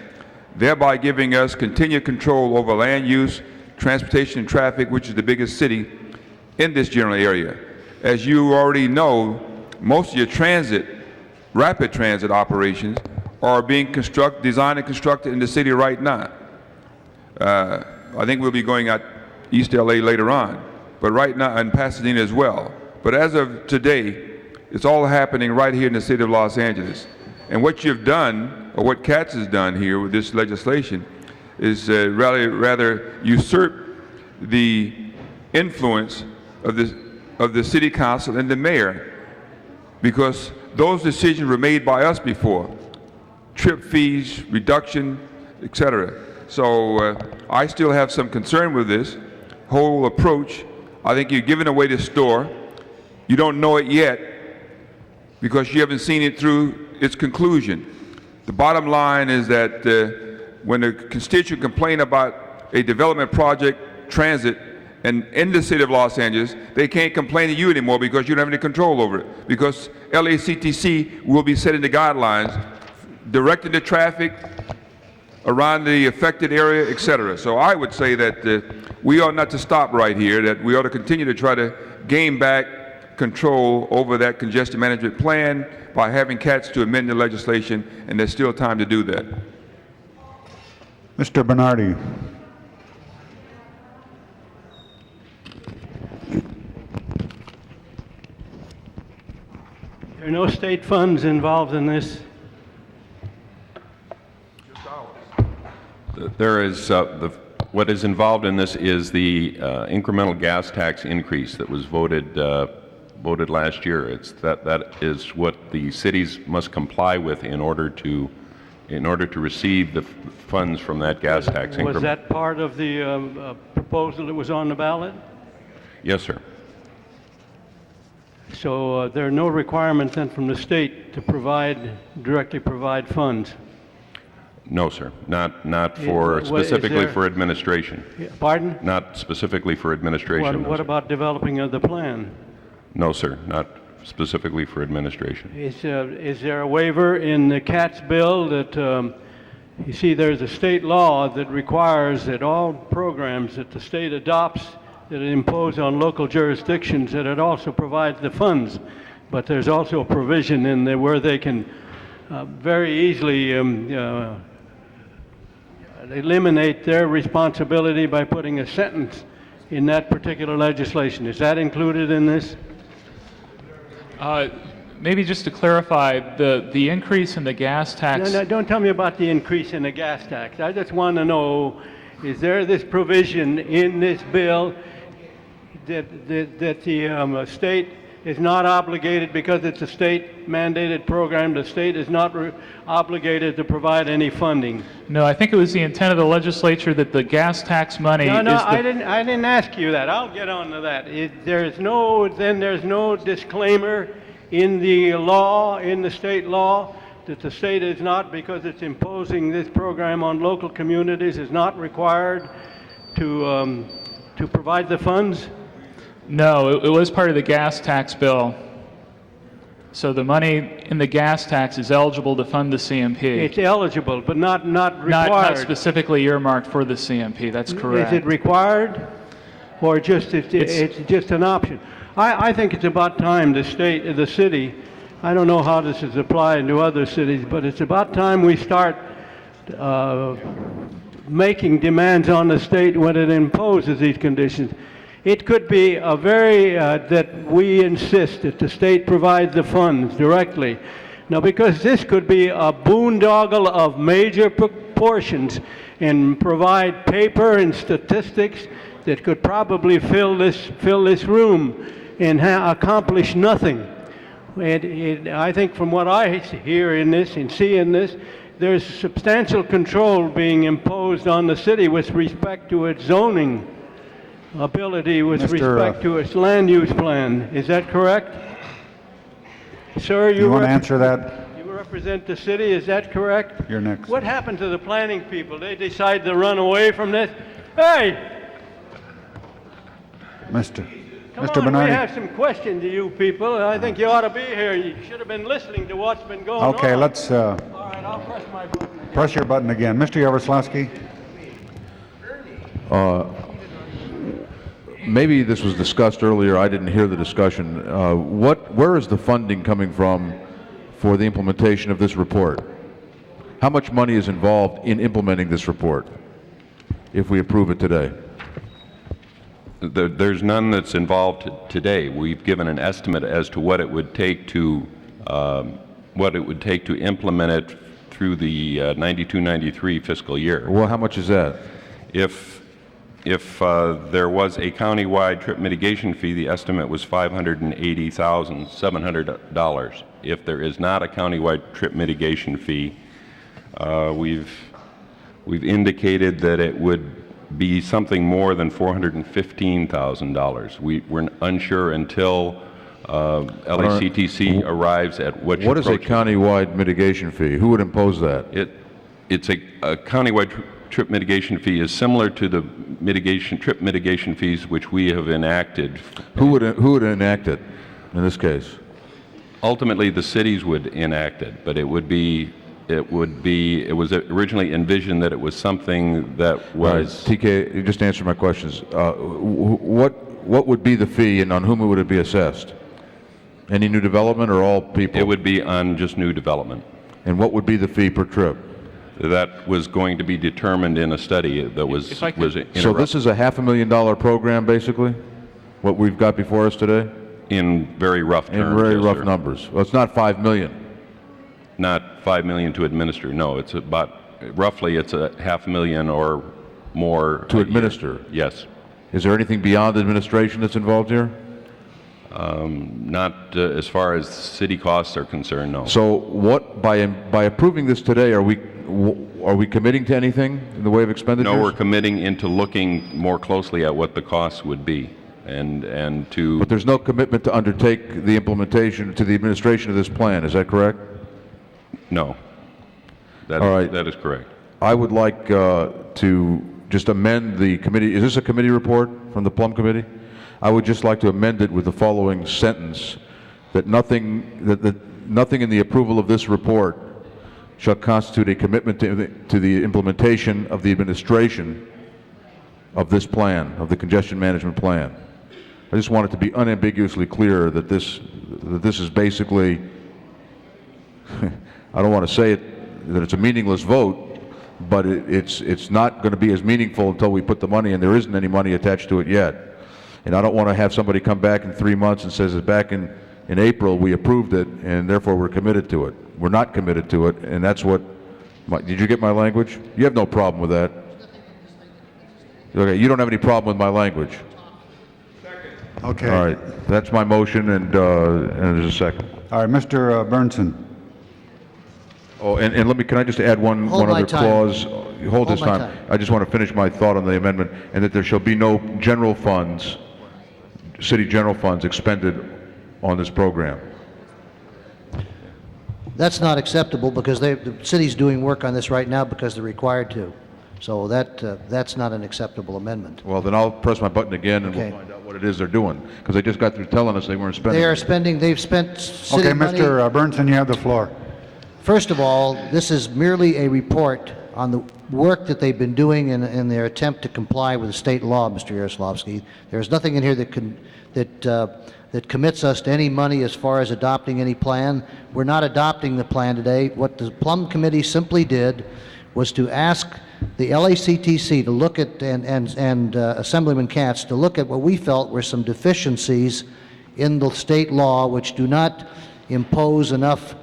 thereby giving us continued control over land use, transportation and traffic, which is the biggest city in this general area. As you already know, most of your rapid transit operations are being designed and constructed in the city right now. I think we'll be going out East LA later on, but right now, and Pasadena as well. But as of today, it's all happening right here in the city of Los Angeles. And what you've done, or what Katz has done here with this legislation, is rather usurp the influence of the city council and the mayor, because those decisions were made by us before. Trip fees, reduction, etc. So I still have some concern with this whole approach. I think you're giving away the store. You don't know it yet because you haven't seen it through its conclusion. The bottom line is that when a constituent complains about a development project, transit, and in the city of Los Angeles, they can't complain to you anymore because you don't have any control over it. Because LACTC will be setting the guidelines, directing the traffic around the affected area, etc. So I would say that we ought not to stop right here, that we ought to continue to try to gain back control over that congestion management plan by having Katz to amend the legislation, and there's still time to do that. Mr. Bernardi. There are no state funds involved in this. There is what is involved in this is the incremental gas tax increase that was voted last year. It's that is what the cities must comply with in order to receive the funds from that gas tax increment. Was that part of the proposal that was on the ballot? Yes, sir. So there are no requirements then from the state to directly provide funds? No, sir. Not for specifically for administration. Pardon? Not specifically for administration. What about developing of the plan? No, sir. Not specifically for administration. Is there a waiver in the Katz bill that you see there's a state law that requires that all programs that the state adopts that it impose on local jurisdictions, that it also provides the funds, but there's also a provision in there where they can very easily eliminate their responsibility by putting a sentence in that particular legislation. Is that included in this? Maybe just to clarify, the increase in the gas tax. No, don't tell me about the increase in the gas tax. I just want to know, is there this provision in this bill that the state is not obligated, because it's a state mandated program, the state is not obligated to provide any funding? No, I think it was the intent of the legislature that the gas tax money No, is the... I didn't ask you that. I'll get on to that. There's no disclaimer in the law, in the state law, that the state is not, because it's imposing this program on local communities, is not required to provide the funds? No, it was part of the gas tax bill. So the money in the gas tax is eligible to fund the CMP. It's eligible, but not required. Not specifically earmarked for the CMP, that's correct. Is it required, or just it's just an option? I think it's about time the city, I don't know how this is applied to other cities, but it's about time we start making demands on the state when it imposes these conditions. It could be that we insist that the state provide the funds directly. Now, because this could be a boondoggle of major proportions and provide paper and statistics that could probably fill this room and accomplish nothing. And I think from what I hear in this and see in this, there's substantial control being imposed on the city with respect to its zoning ability, with respect to its land use plan. Is that correct? Sir, You want to answer that? you represent the city, is that correct? You're next. What happened to the planning people? They decide to run away from this? Hey! Mr. Come Mr. on, Bernardi. we have some questions to you people. I think you ought to be here. You should have been listening to what's been going on. Okay, let's All right, I'll press my button. press your button again. Mr. Yaroslawski. Maybe this was discussed earlier. I didn't hear the discussion. Where is the funding coming from for the implementation of this report? How much money is involved in implementing this report if we approve it today? There's none that's involved today. We've given an estimate as to what it would take to implement it through the 92-93 fiscal year. Well, how much is that? If there was a countywide trip mitigation fee, the estimate was $580,700. If there is not a countywide trip mitigation fee, we've indicated that it would be something more than $415,000. We're unsure until LACTC arrives at which What is a approach. countywide mitigation fee? Who would impose that? It's a countywide trip mitigation fee is similar to the trip mitigation fees which we have enacted. Who would enact it in this case? Ultimately, the cities would enact it, but it was originally envisioned that it was something that was... Right. TK, you just answered my questions. What would be the fee, and on whom would it be assessed? Any new development or all people? It would be on just new development. And what would be the fee per trip? That was going to be determined in a study that was interrupted. So this is a $500,000 program, basically? What we've got before us today? In very rough terms. In very yes, rough sir. numbers. Well, it's not $5 million. Not $5 million to administer. No, it's about roughly it's a $500,000 or more To administer? Yes. Is there anything beyond administration that's involved here? Not as far as city costs are concerned. No. So what by approving this today, are we committing to anything in the way of expenditures? No, we're committing into looking more closely at what the costs would be, and to. But there's no commitment to undertake the implementation to the administration of this plan. Is that correct? No. All right. That is correct. I would like to just amend the committee. Is this a committee report from the Plum Committee? I would just like to amend it with the following sentence: that nothing in the approval of this report shall constitute a commitment to the implementation of the administration of this plan, of the congestion management plan. I just want it to be unambiguously clear that this is basically, I don't want to say it, that it's a meaningless vote, but it's not going to be as meaningful until we put the money in. There isn't any money attached to it yet. And I don't want to have somebody come back in 3 months and says that back in April we approved it and therefore we're committed to it. We're not committed to it, and that's what, did you get my language? You have no problem with that. Okay, you don't have any problem with my language. Okay. All right, that's my motion, and there's a second. All right, Mr. Burnson. Oh, and can I just add one Hold my other time. clause? Hold this my time. time. I just want to finish my thought on the amendment, and that there shall be no general funds, city general funds expended on this program. That's not acceptable because the city's doing work on this right now because they're required to. So that's not an acceptable amendment. Well, then I'll press my button again, and Okay. we'll find out what it is they're doing, because they just got through telling us they weren't spending. They've spent city Okay, money. Mr. Burnson, you have the floor. First of all, this is merely a report on the work that they've been doing in their attempt to comply with the state law, Mr. Yaroslavsky. There's nothing in here that commits us to any money as far as adopting any plan. We're not adopting the plan today. What the Plum Committee simply did was to ask the LACTC to look at, and Assemblyman Katz, to look at what we felt were some deficiencies in the state law which do not impose enough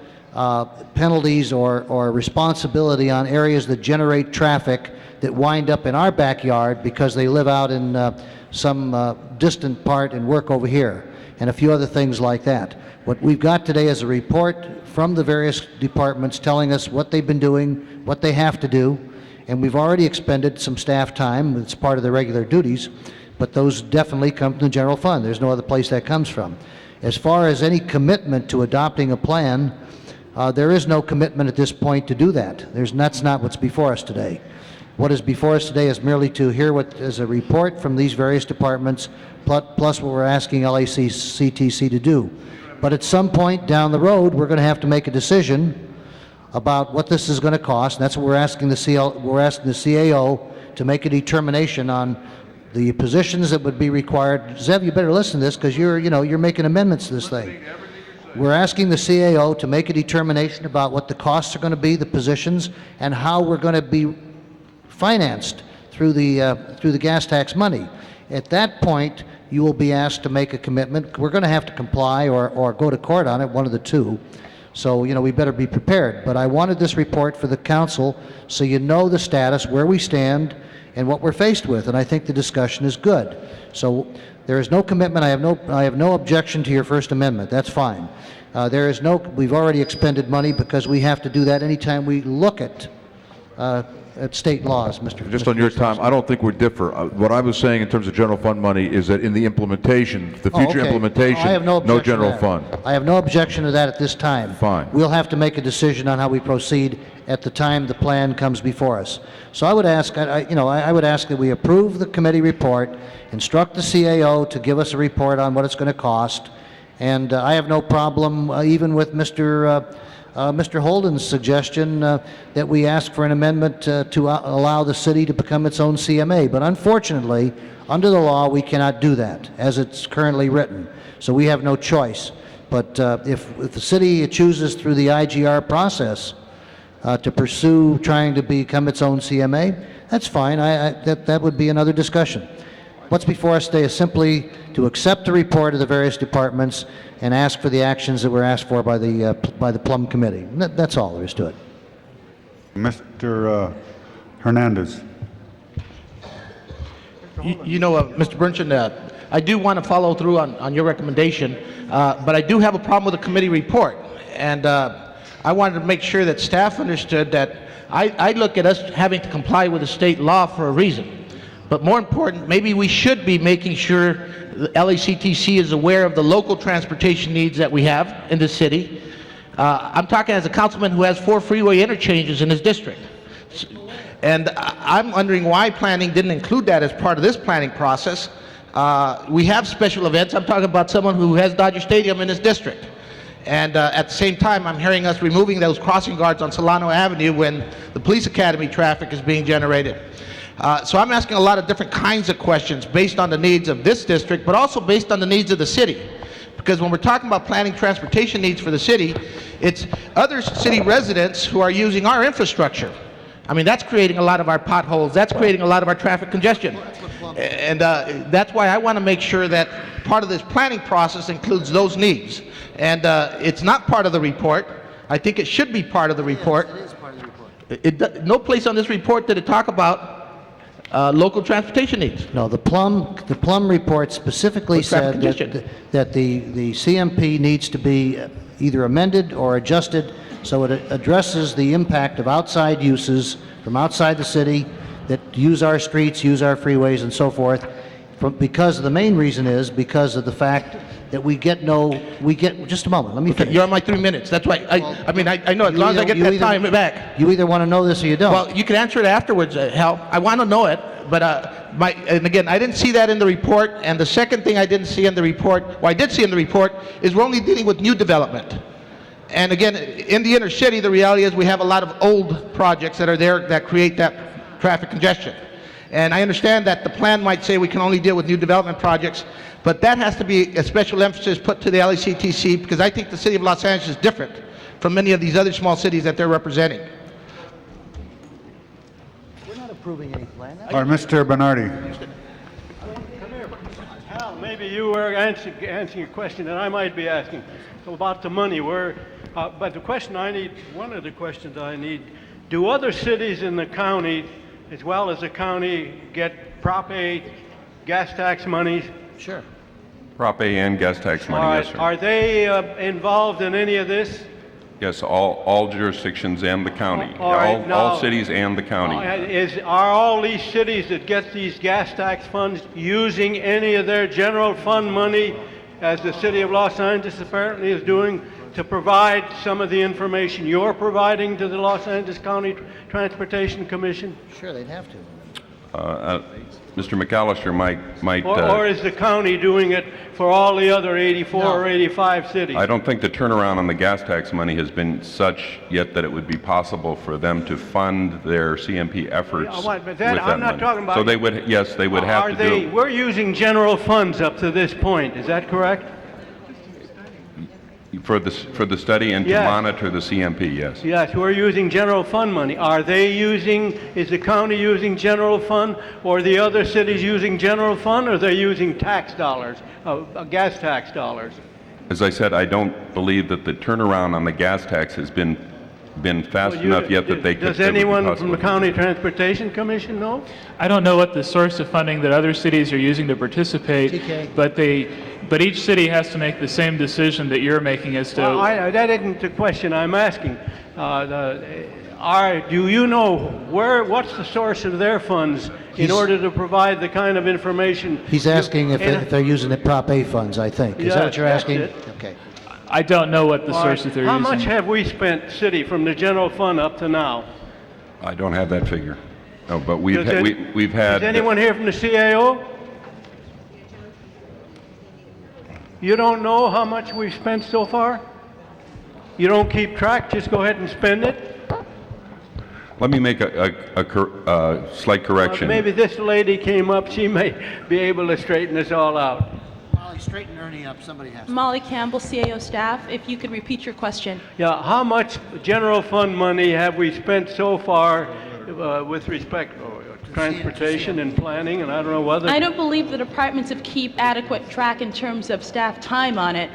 penalties or responsibility on areas that generate traffic that wind up in our backyard because they live out in some distant part and work over here, and a few other things like that. What we've got today is a report from the various departments telling us what they've been doing, what they have to do, and we've already expended some staff time. It's part of their regular duties, but those definitely come from the general fund. There's no other place that comes from. As far as any commitment to adopting a plan, there is no commitment at this point to do that. That's not what's before us today. What is before us today is merely to hear what is a report from these various departments, plus what we're asking LACTC to do. But at some point down the road, we're going to have to make a decision about what this is going to cost. And that's what we're asking the CAO to make a determination on the positions that would be required. Zev, you better listen to this because you're making amendments to this thing. We're asking the CAO to make a determination about what the costs are going to be, the positions, and how we're going to be financed through the gas tax money. At that point, you will be asked to make a commitment. We're going to have to comply or go to court on it, one of the two. So, we better be prepared. But I wanted this report for the council so you know the status, where we stand, and what we're faced with. And I think the discussion is good. So there is no commitment. I have no objection to your First Amendment. That's fine. We've already expended money because we have to do that anytime we look at state laws, Mr. Just on your time, I don't think we differ. What I was saying in terms of general fund money is that in the implementation, the future okay. implementation, I have no objection general to that. fund. I have no objection to that at this time. Fine. We'll have to make a decision on how we proceed at the time the plan comes before us. So I would ask, I would ask that we approve the committee report, instruct the CAO to give us a report on what it's going to cost, and I have no problem even with Mr. Holden's suggestion that we ask for an amendment to allow the city to become its own CMA. But unfortunately, under the law, we cannot do that as it's currently written. So we have no choice. But if the city chooses through the IGR process to pursue trying to become its own CMA, that's fine. That would be another discussion. What's before us today is simply to accept the report of the various departments and ask for the actions that were asked for by the Plum Committee. That's all there is to it. Mr. Hernandez. Mr. Burnson, I do want to follow through on your recommendation, but I do have a problem with the committee report. And I wanted to make sure that staff understood that I look at us having to comply with the state law for a reason. But more important, maybe we should be making sure the LACTC is aware of the local transportation needs that we have in the city. I'm talking as a councilman who has 4 freeway interchanges in his district. And I'm wondering why planning didn't include that as part of this planning process. We have special events. I'm talking about someone who has Dodger Stadium in his district. And at the same time, I'm hearing us removing those crossing guards on Solano Avenue when the police academy traffic is being generated. So I'm asking a lot of different kinds of questions based on the needs of this district, but also based on the needs of the city. Because when we're talking about planning transportation needs for the city, it's other city residents who are using our infrastructure. I mean, that's creating a lot of our potholes. That's creating a lot of our traffic congestion. And that's why I want to make sure that part of this planning process includes those needs. And it's not part of the report. I think it should be part of the report. It is part of the report. No place on this report did it talk about local transportation needs. No, the Plum report specifically With traffic said congestion. that the CMP needs to be either amended or adjusted so it addresses the impact of outside uses from outside the city that use our streets, use our freeways, and so forth. Because the main reason is because of the fact that we get, just a moment, let me finish. You're on my 3 minutes. That's why, I know, as long as I get that time back. You either want to know this or you don't. Well, you can answer it afterwards, Hal. I want to know it, but and again, I didn't see that in the report. And the second thing I didn't see in the report, well, I did see in the report, is we're only dealing with new development. And again, in the inner city, the reality is we have a lot of old projects that are there that create that traffic congestion. And I understand that the plan might say we can only deal with new development projects, but that has to be a special emphasis put to the LACTC, because I think the city of Los Angeles is different from many of these other small cities that they're representing. We're not approving any plan. Or Mr. Bernardi. Hal, maybe you were answering a question that I might be asking about the money. But the question I need, one of the questions I need, do other cities in the county, as well as the county, get Prop A gas tax money? Sure. Prop A and gas tax money, yes, sir. Are they involved in any of this? Yes, all jurisdictions and the county. All right, all cities and the county. Are all these cities that get these gas tax funds using any of their general fund money, as the city of Los Angeles apparently is doing, to provide some of the information you're providing to the Los Angeles County Transportation Commission? Sure, they'd have to. Mr. McAllister might Or is the county doing it for all the other 84 or 85 cities? I don't think the turnaround on the gas tax money has been such yet that it would be possible for them to fund their CMP efforts But with that, that I'm not money. talking about. So they would, yes, they would have to do it. We're using general funds up to this point. Is that correct? For the study and to Yes. monitor the CMP, yes. Yes, we're using general fund money. Is the county using general fund, or the other cities using general fund, or they're using tax dollars, gas tax dollars? As I said, I don't believe that the turnaround on the gas tax has been fast enough yet that they could. Does anyone from the County Transportation Commission know? I don't know what the source of funding that other cities are using to participate, TK. but each city has to make the same decision that you're making as to. Well, that isn't the question I'm asking. Do you know what's the source of their funds in order to provide the kind of information? He's asking if they're using the Prop A funds, I think. Is that what you're Yes, asking? that's it. Okay. I don't know what the All source right. that they're How using. much have we spent, city, from the general fund up to now? I don't have that figure. No, but we've Does had. anyone here from the CAO? You don't know how much we've spent so far? You don't keep track, just go ahead and spend it? Let me make a slight correction. Maybe this lady came up, she may be able to straighten this all out. Molly, straighten Ernie up. Somebody has to. Molly Campbell, CAO staff. If you could repeat your question. Yeah, how much general fund money have we spent so far with respect to transportation and planning, and I don't know whether... I don't believe the departments have keep adequate track in terms of staff time on it.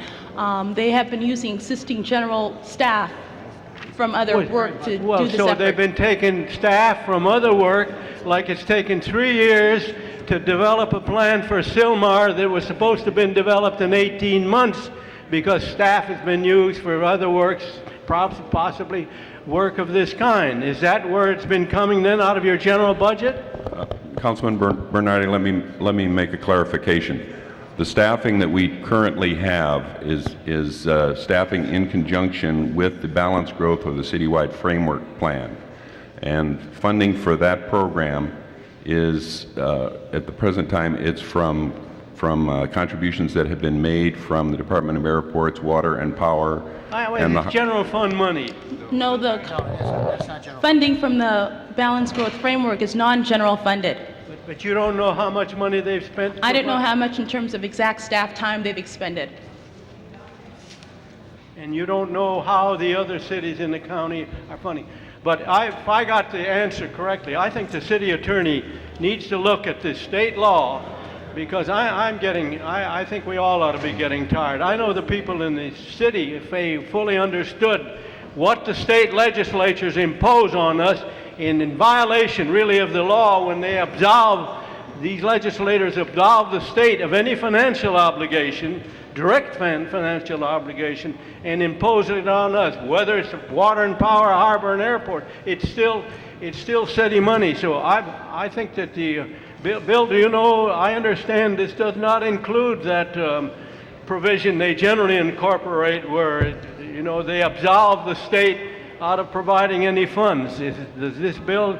They have been using existing general staff from other work to do this so effort. they've been taking staff from other work, like it's taken 3 years to develop a plan for Sylmar that was supposed to have been developed in 18 months because staff has been used for other works, possibly work of this kind. Is that where it's been coming then, out of your general budget? Councilman Bernardi, let me make a clarification. The staffing that we currently have is staffing in conjunction with the balanced growth of the citywide framework plan. And funding for that program is, at the present time, it's from contributions that have been made from the Department of Airports, Water and Power. And It's general fund money. No, the funding from the Balanced Growth Framework is non-general funded. But you don't know how much money they've spent? I don't know how much in terms of exact staff time they've expended. And you don't know how the other cities in the county are funding. But if I got the answer correctly, I think the city attorney needs to look at the state law, because I think we all ought to be getting tired. I know the people in the city, if they fully understood what the state legislatures impose on us in violation really of the law, when they these legislators absolve the state of any financial obligation, direct financial obligation, and impose it on us, whether it's water and power, harbor and airport. It's still city money. So I think that Bill, do you know, I understand this does not include that provision they generally incorporate where, you know, they absolve the state out of providing any funds. Does this bill...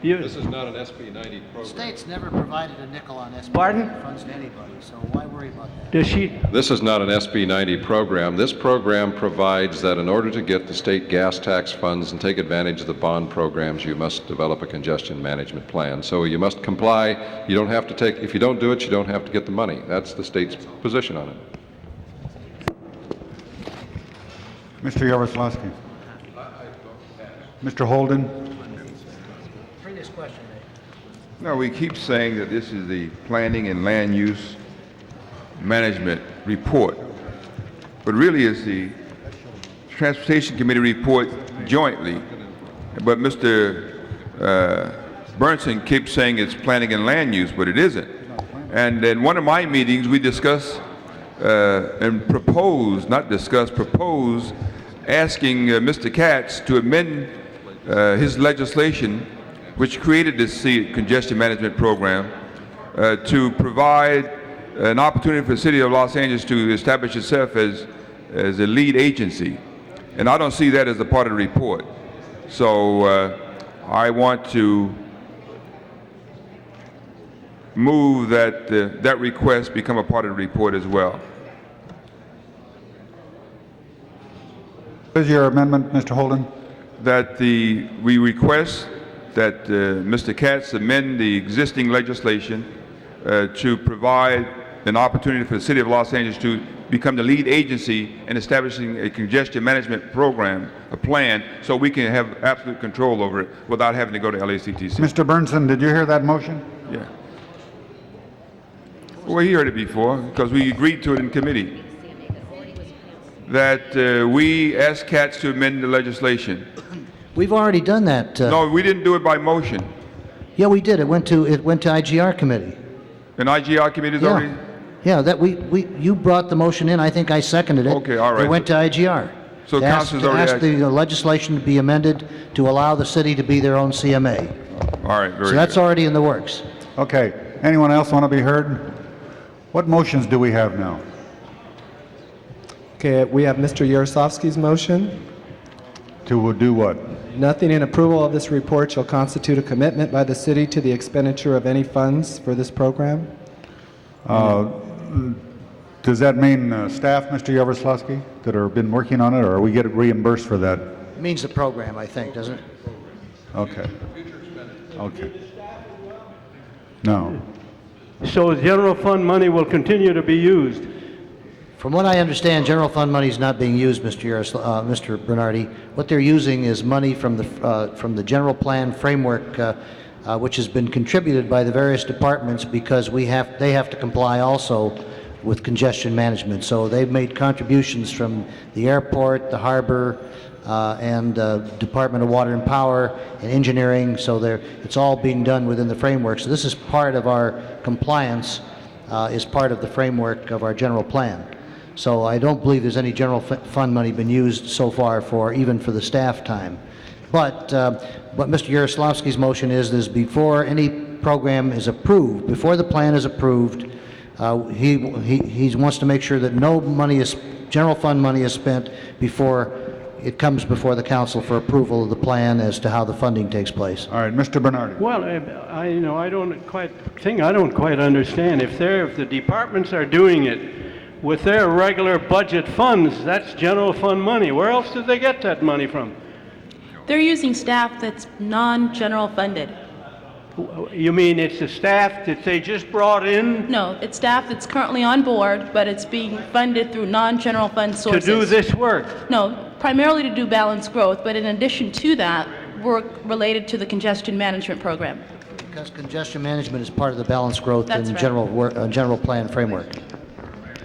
This is not an SB 90 program. The state's never provided a nickel on SB Pardon? funds to anybody, so why worry about that? Does she? This is not an SB 90 program. This program provides that in order to get the state gas tax funds and take advantage of the bond programs, you must develop a congestion management plan. So you must comply. You don't have to take, if you don't do it, you don't have to get the money. That's the state's position on it. Mr. Yaroslawski. Mr. Holden. Previous question. No, we keep saying that this is the Planning and Land Use Management Report, but really it's the Transportation Committee report jointly. But Mr. Burnson keeps saying it's Planning and Land Use, but it isn't. And in one of my meetings, we discussed and proposed, not discussed, proposed asking Mr. Katz to amend his legislation, which created this congestion management program, to provide an opportunity for the city of Los Angeles to establish itself as a lead agency. And I don't see that as a part of the report. So I want to move that that request become a part of the report as well. What is your amendment, Mr. Holden? That we request that Mr. Katz amend the existing legislation to provide an opportunity for the city of Los Angeles to become the lead agency in establishing a congestion management program, a plan, so we can have absolute control over it without having to go to LACTC. Mr. Burnson, did you hear that motion? Yeah. Well, he heard it before because we agreed to it in committee. That we asked Katz to amend the legislation. We've already done that. No, we didn't do it by motion. Yeah, we did. It went to IGR committee. An IGR committee's already? Yeah, that you brought the motion in. I think I seconded it. Okay, all right. It went to IGR. So council's already asked the legislation to be amended to allow the city to be their own CMA. All right, very So that's good. already in the works. Okay. Anyone else want to be heard? What motions do we have now? Okay, we have Mr. Yaroslavsky's motion. To do what? Nothing in approval of this report shall constitute a commitment by the city to the expenditure of any funds for this program. Does that mean staff, Mr. Yaroslawski, that have been working on it, or we get reimbursed for that? It means the program, I think, doesn't it? Okay. Okay. No. So general fund money will continue to be used. From what I understand, general fund money is not being used, Mr. Bernardi. What they're using is money from the general plan framework, which has been contributed by the various departments because they have to comply also with congestion management. So they've made contributions from the airport, the harbor, and Department of Water and Power and engineering. So it's all being done within the framework. So this is part of our compliance, is part of the framework of our general plan. So I don't believe there's any general fund money been used so far even for the staff time. But what Mr. Yaroslavsky's motion is before any program is approved, before the plan is approved, he wants to make sure that no general fund money is spent before it comes before the council for approval of the plan as to how the funding takes place. All right, Mr. Bernardi. Well, I don't quite understand. If the departments are doing it with their regular budget funds, that's general fund money. Where else did they get that money from? They're using staff that's non-general funded. You mean it's the staff that they just brought in? No, it's staff that's currently on board, but it's being funded through non-general fund sources. To do this work? No, primarily to do balanced growth, but in addition to that, work related to the congestion management program. Because congestion management is part of the balanced growth That's and right. general plan framework.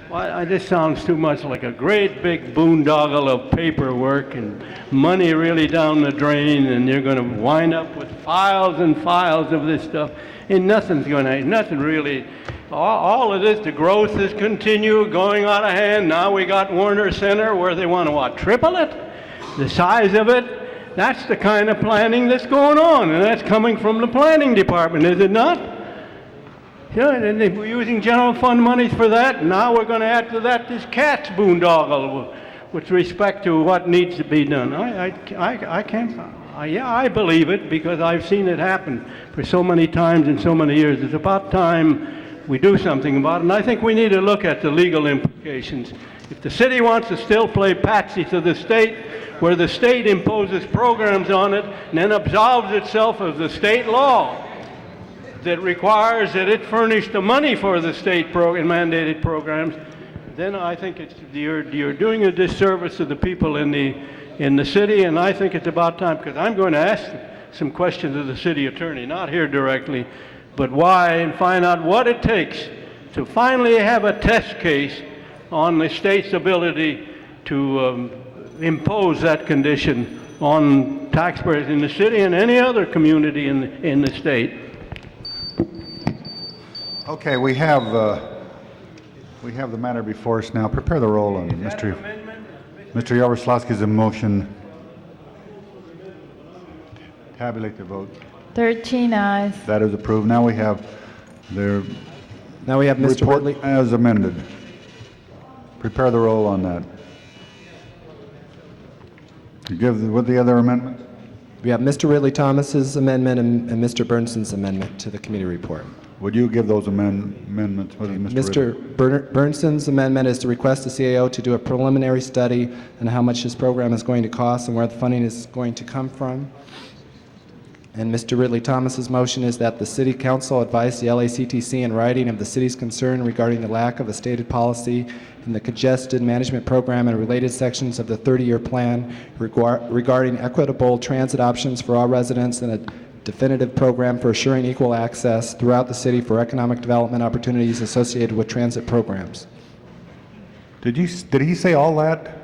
Well, this sounds too much like a great big boondoggle of paperwork and money really down the drain, and you're going to wind up with files and files of this stuff, and nothing really. All of this, the growth is continue going out of hand. Now we got Warner Center where they want to what, triple it? The size of it? That's the kind of planning that's going on, and that's coming from the planning department, is it not? Yeah, and if we're using general fund monies for that. Now we're going to add to that this cat's boondoggle with respect to what needs to be done. I believe it because I've seen it happen for so many times in so many years. It's about time we do something about it, and I think we need to look at the legal implications. If the city wants to still play patsy to the state, where the state imposes programs on it and then absolves itself of the state law that requires that it furnish the money for the state mandated programs, then I think you're doing a disservice to the people in the city, and I think it's about time, because I'm going to ask some questions of the city attorney, not here directly, but why, and find out what it takes to finally have a test case on the state's ability to impose that condition on taxpayers in the city and any other community in the state. Okay, we have the matter before us now. Prepare the roll on Mr. Yaroslawski's motion. Tabulate the vote. 13 ayes. That is approved. Now we have the Mr. report Ridley. as amended. Prepare the roll on that. With the other amendment? We have Mr. Ridley Thomas's amendment and Mr. Bernson's amendment to the committee report. Would you give those amendments? What is Mr. Mr. Bernson's amendment is to request the CAO to do a preliminary study on how much this program is going to cost and where the funding is going to come from. And Mr. Ridley Thomas's motion is that the City Council advise the LACTC in writing of the city's concern regarding the lack of a stated policy in the congestion management program and related sections of the 30-year plan regarding equitable transit options for all residents and a definitive program for assuring equal access throughout the city for economic development opportunities associated with transit programs. Did he say all that?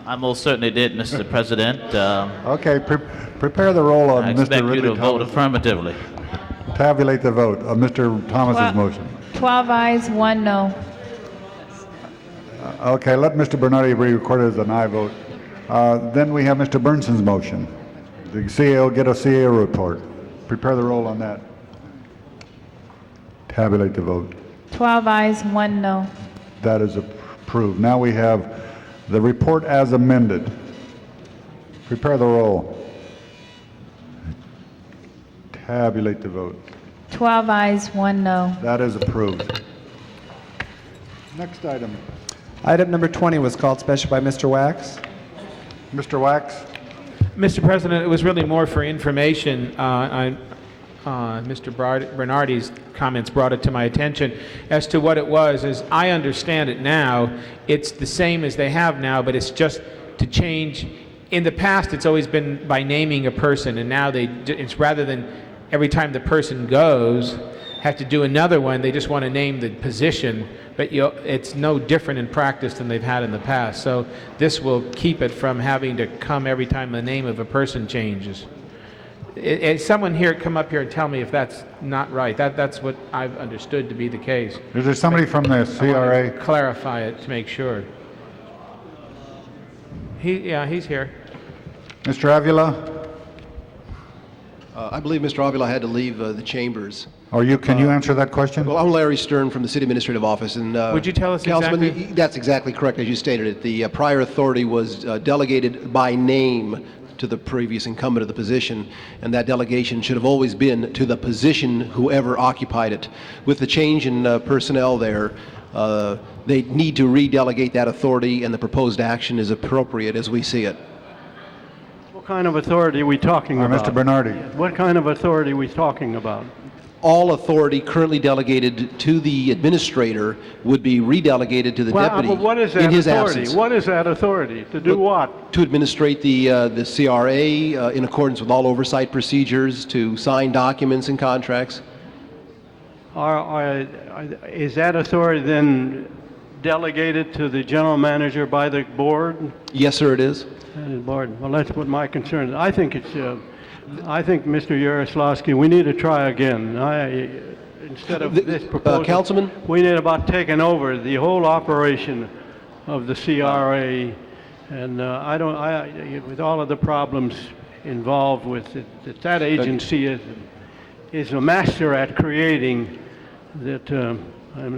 I most certainly did, Mr. President. Okay, prepare the roll on I Mr. expect Ridley you to vote Thomas. affirmatively. Tabulate the vote of Mr. Thomas's motion. 12 ayes, 1 no. Okay, let Mr. Bernardi be recorded as an aye vote. Then we have Mr. Bernson's motion. The CAO get a CAO report. Prepare the roll on that. Tabulate the vote. 12 ayes, 1 no. That is approved. Now we have the report as amended. Prepare the roll. Tabulate the vote. 12 ayes, 1 no. That is approved. Next item. Item number 20 was called special by Mr. Wax. Mr. Wax. Mr. President, it was really more for information. Mr. Bernardi's comments brought it to my attention as to what it was. As I understand it now, it's the same as they have now, but it's just to change. In the past, it's always been by naming a person, and now it's rather than every time the person goes, have to do another one, they just want to name the position, but it's no different in practice than they've had in the past. So this will keep it from having to come every time the name of a person changes. Someone here come up here and tell me if that's not right. That's what I've understood to be the case. Is there somebody from the I want CRA? to clarify it to make sure. He's here. Mr. Avila? I believe Mr. Avila had to leave the chambers. Can you answer that question? Well, I'm Larry Stern from the City Administrative Office. And, Would you tell us Councilman, exactly? That's exactly correct, as you stated it. The prior authority was delegated by name to the previous incumbent of the position, and that delegation should have always been to the position whoever occupied it. With the change in personnel there, they need to redelegate that authority, and the proposed action is appropriate as we see it. What kind of authority are we talking about? Mr. Bernardi. What kind of authority are we talking about? all authority currently delegated to the administrator would be redelegated to the deputy But what is that in his authority? absence. What is that authority? To do what? To administrate the CRA in accordance with all oversight procedures, to sign documents and contracts. Is that authority then delegated to the general manager by the board? Yes, sir, it is. Board. Well, that's what my concern is. I think it's. I think, Mr. Yaroslavsky, we need to try again. Instead of this proposal, Councilman? we need about taking over the whole operation of the CRA, and with all of the problems involved with it, that agency is a master at creating that.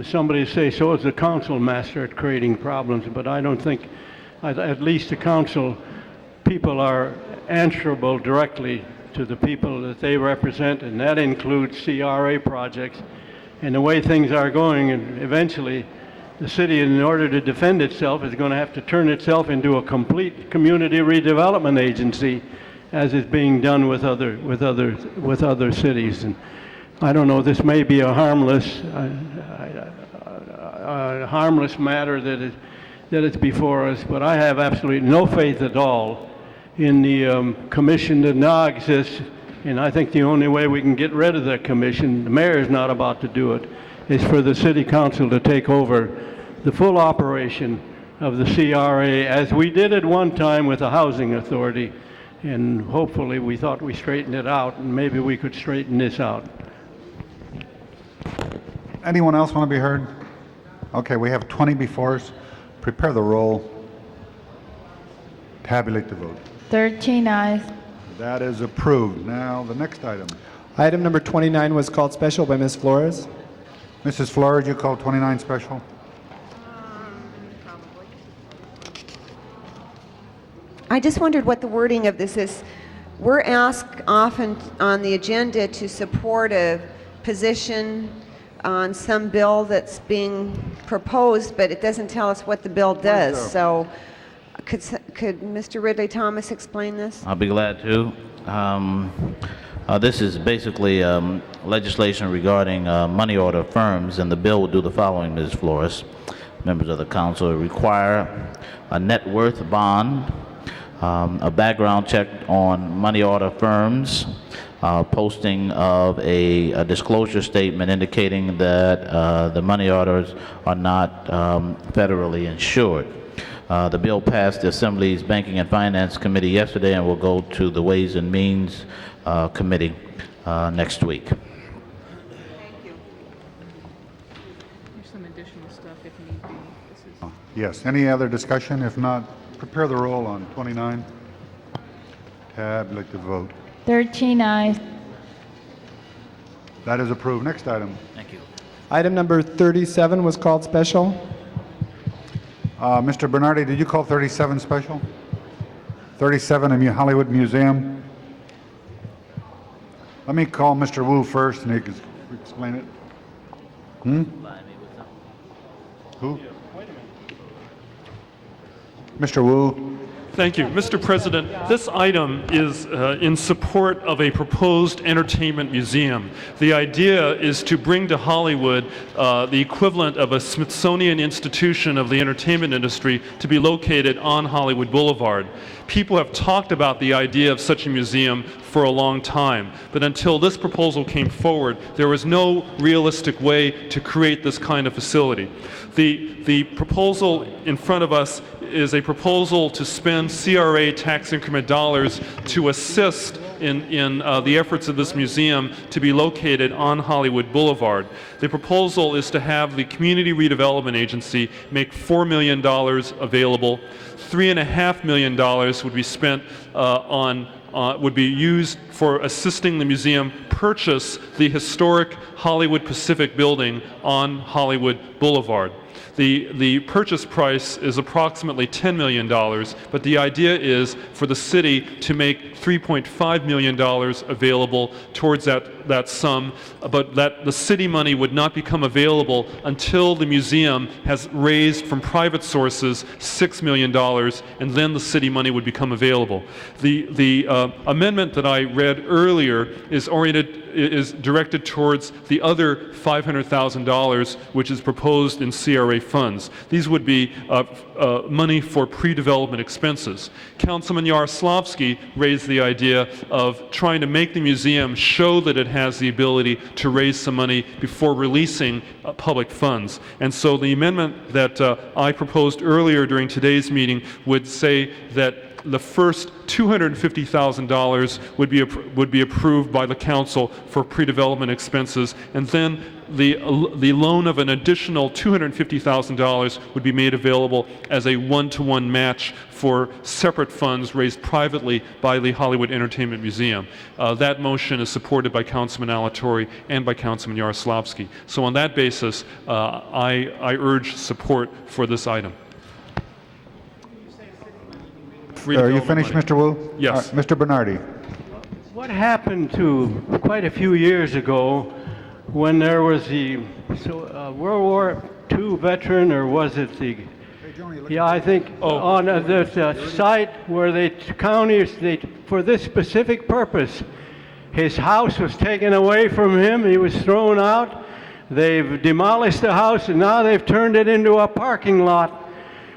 Somebody say so is the council master at creating problems, but I don't think, at least the council people are answerable directly to the people that they represent, and that includes CRA projects. And the way things are going, and eventually the city, in order to defend itself, is going to have to turn itself into a complete community redevelopment agency, as is being done with other cities. And I don't know, this may be a harmless matter that is before us, but I have absolutely no faith at all in the commission that now exists, and I think the only way we can get rid of that commission, the mayor is not about to do it, is for the city council to take over the full operation of the CRA, as we did at one time with the housing authority, and hopefully we thought we straightened it out, and maybe we could straighten this out. Anyone else want to be heard? Okay, we have 20 before us. Prepare the roll. Tabulate the vote. 13 ayes. That is approved. Now, the next item. Item number 29 was called special by Ms. Flores. Mrs. Flores, you call 29 special? I just wondered what the wording of this is. We're asked often on the agenda to support a position on some bill that's being proposed, but it doesn't tell us what the bill does. So could Mr. Ridley Thomas explain this? I'll be glad to. This is basically legislation regarding money order firms, and the bill will do the following, Ms. Flores. Members of the council require a net worth bond, a background check on money order firms, posting of a disclosure statement indicating that the money orders are not federally insured. The bill passed the Assembly's Banking and Finance Committee yesterday and will go to the Ways and Means Committee next week. Thank you. There's some additional stuff if need be. Yes. Any other discussion? If not, prepare the roll on 29. Tabulate the vote. 13 ayes. That is approved. Next item. Thank you. Item number 37 was called special. Mr. Bernardi, did you call 37 special? 37 in Hollywood Museum. Let me call Mr. Wu first and he can explain it. Who? Mr. Wu. Thank you. Mr. President, this item is in support of a proposed entertainment museum. The idea is to bring to Hollywood the equivalent of a Smithsonian institution of the entertainment industry to be located on Hollywood Boulevard. People have talked about the idea of such a museum for a long time, but until this proposal came forward, there was no realistic way to create this kind of facility. The proposal in front of us is a proposal to spend CRA tax increment dollars to assist in the efforts of this museum to be located on Hollywood Boulevard. The proposal is to have the Community Redevelopment Agency make $4 million available. $3.5 million would be spent would be used for assisting the museum purchase the historic Hollywood Pacific building on Hollywood Boulevard. The purchase price is approximately $10 million, but the idea is for the city to make $3.5 million available towards that sum, but that the city money would not become available until the museum has raised from private sources $6 million, and then the city money would become available. The amendment that I read earlier is directed towards the other $500,000 which is proposed in CRA funds. These would be money for pre-development expenses. Councilman Yaroslavsky raised the idea of trying to make the museum show that it has the ability to raise some money before releasing public funds. And so the amendment that I proposed earlier during today's meeting would say that the first $250,000 would be approved by the council for pre-development expenses, and then the loan of an additional $250,000 would be made available as a one-to-one match for separate funds raised privately by the Hollywood Entertainment Museum. That motion is supported by Councilman Alatorre and by Councilman Yaroslavsky. So on that basis, I urge support for this item. Are you finished, Mr. Wu? Yes. Mr. Bernardi. What happened to quite a few years ago when there was the World War II veteran, or was it the? Yeah, I think on the site where for this specific purpose, his house was taken away from him. He was thrown out. They've demolished the house, and now they've turned it into a parking lot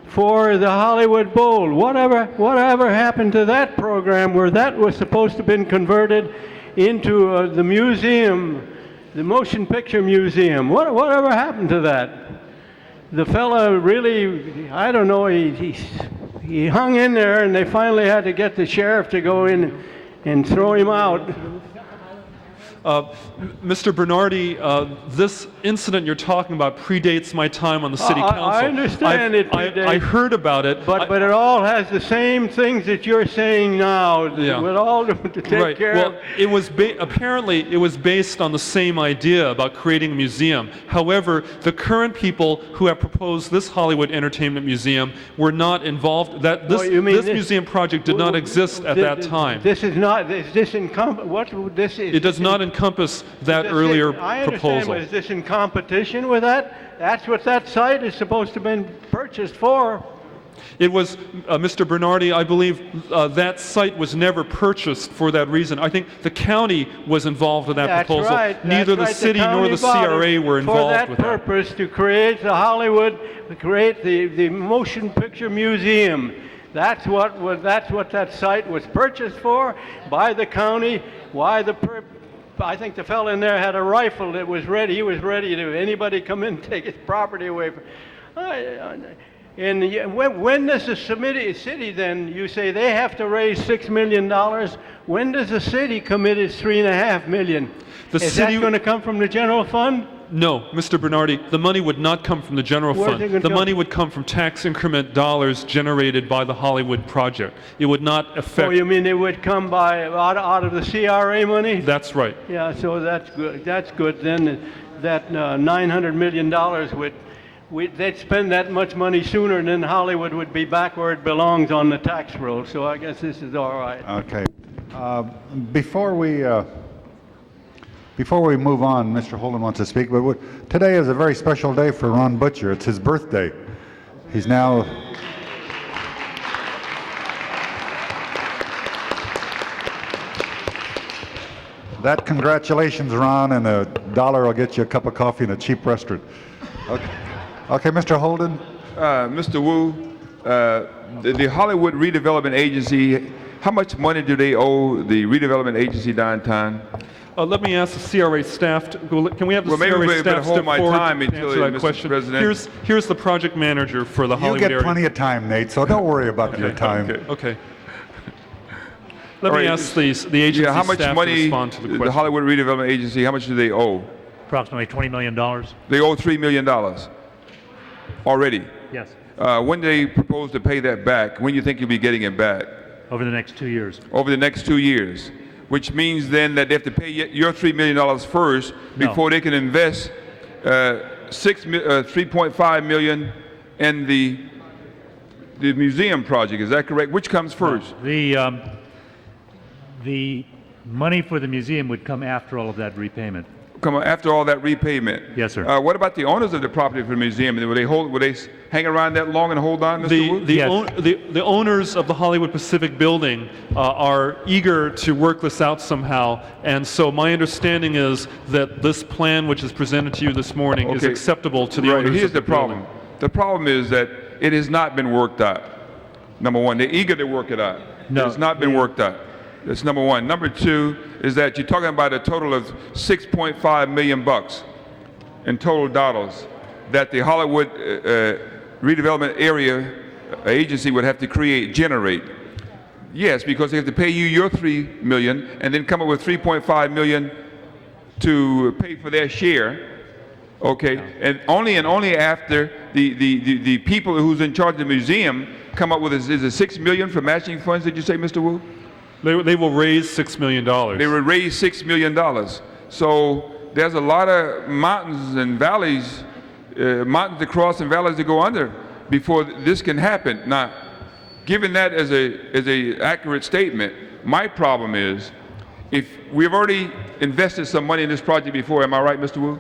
for the Hollywood Bowl. Whatever happened to that program where that was supposed to have been converted into the museum, the motion picture museum? Whatever happened to that? The fella really, I don't know, he hung in there, and they finally had to get the sheriff to go in and throw him out. Mr. Bernardi, this incident you're talking about predates my time on the city council. I understand it predates. I heard about it. But it all has the same things that you're saying now. Yeah. With all to take care of. Well, it was apparently it was based on the same idea about creating a museum. However, the current people who have proposed this Hollywood Entertainment Museum were not involved. This museum project did not exist at that time. This is not. Is this what this is? It does not encompass that earlier I understand, proposal. but is this in competition with that? That's what that site is supposed to have been purchased for. It was, Mr. Bernardi, I believe that site was never purchased for that reason. I think the county was involved in that proposal. Right. Neither the city nor the CRA were involved with that. For that purpose, to create the Hollywood, to create the motion picture museum. That's what that site was purchased for by the county. I think the fellow in there had a rifle that was ready. He was ready to anybody come in and take his property away. And when does the city then, you say they have to raise $6 million, when does the city commit its $3.5 million? Is that going to come from the general fund? No, Mr. Bernardi, the money would not come from the general fund. The money would come from tax increment dollars generated by the Hollywood project. It would not affect... Oh, you mean it would come out of the CRA money? That's right. Yeah, so that's good. That's good. Then that $900 million they'd spend that much money sooner, and then Hollywood would be back where it belongs on the tax roll. So I guess this is all right. Okay. Before we move on, Mr. Holden wants to speak, but today is a very special day for Ron Butcher. It's his birthday. He's now... That congratulations, Ron, and $1 will get you a cup of coffee in a cheap restaurant. Okay, Mr. Holden. Mr. Wu, the Hollywood Redevelopment Agency, how much money do they owe the redevelopment agency downtown? Let me ask the CRA staff. Can we have the maybe CRA we staff better hold step my forward time to until answer that Mr. question? President. Here's the project manager for the Hollywood area. You get plenty of time, Nate, so don't worry about your time. Okay. Let me ask the agency how much staff money to respond to the question. the Hollywood Redevelopment Agency, how much do they owe? Approximately $20 million. They owe $3 million already. Yes. When do they propose to pay that back? When do you think you'll be getting it back? Over the next 2 years. Over the next 2 years, which means then that they have to pay your $3 million first before they can invest 3.5 million in the museum project. Is that correct? Which comes first? The money for the museum would come after all of that repayment. Come on, after all that repayment. Yes, sir. What about the owners of the property for the museum? Would they hang around that long and hold on, Mr. Wu? The owners of the Hollywood Pacific building are eager to work this out somehow, and so my understanding is that this plan which is presented to you this morning is acceptable to the owners Here's of the the problem. building. The problem is that it has not been worked out. Number one, they're eager to work it out. No. It's not been worked out. That's number one. Number two is that you're talking about a total of $6.5 million in total dollars that the Hollywood redevelopment area agency would have to generate. Yes, because they have to pay you your $3 million and then come up with $3.5 million to pay for their share. Okay, and only after the people who's in charge of the museum come up with is it $6 million for matching funds? Did you say, Mr. Wu? They will raise $6 million. They will raise $6 million. So there's a lot of mountains and valleys, mountains to cross and valleys to go under before this can happen. Now, given that as a accurate statement, my problem is if we've already invested some money in this project before, am I right, Mr. Wu?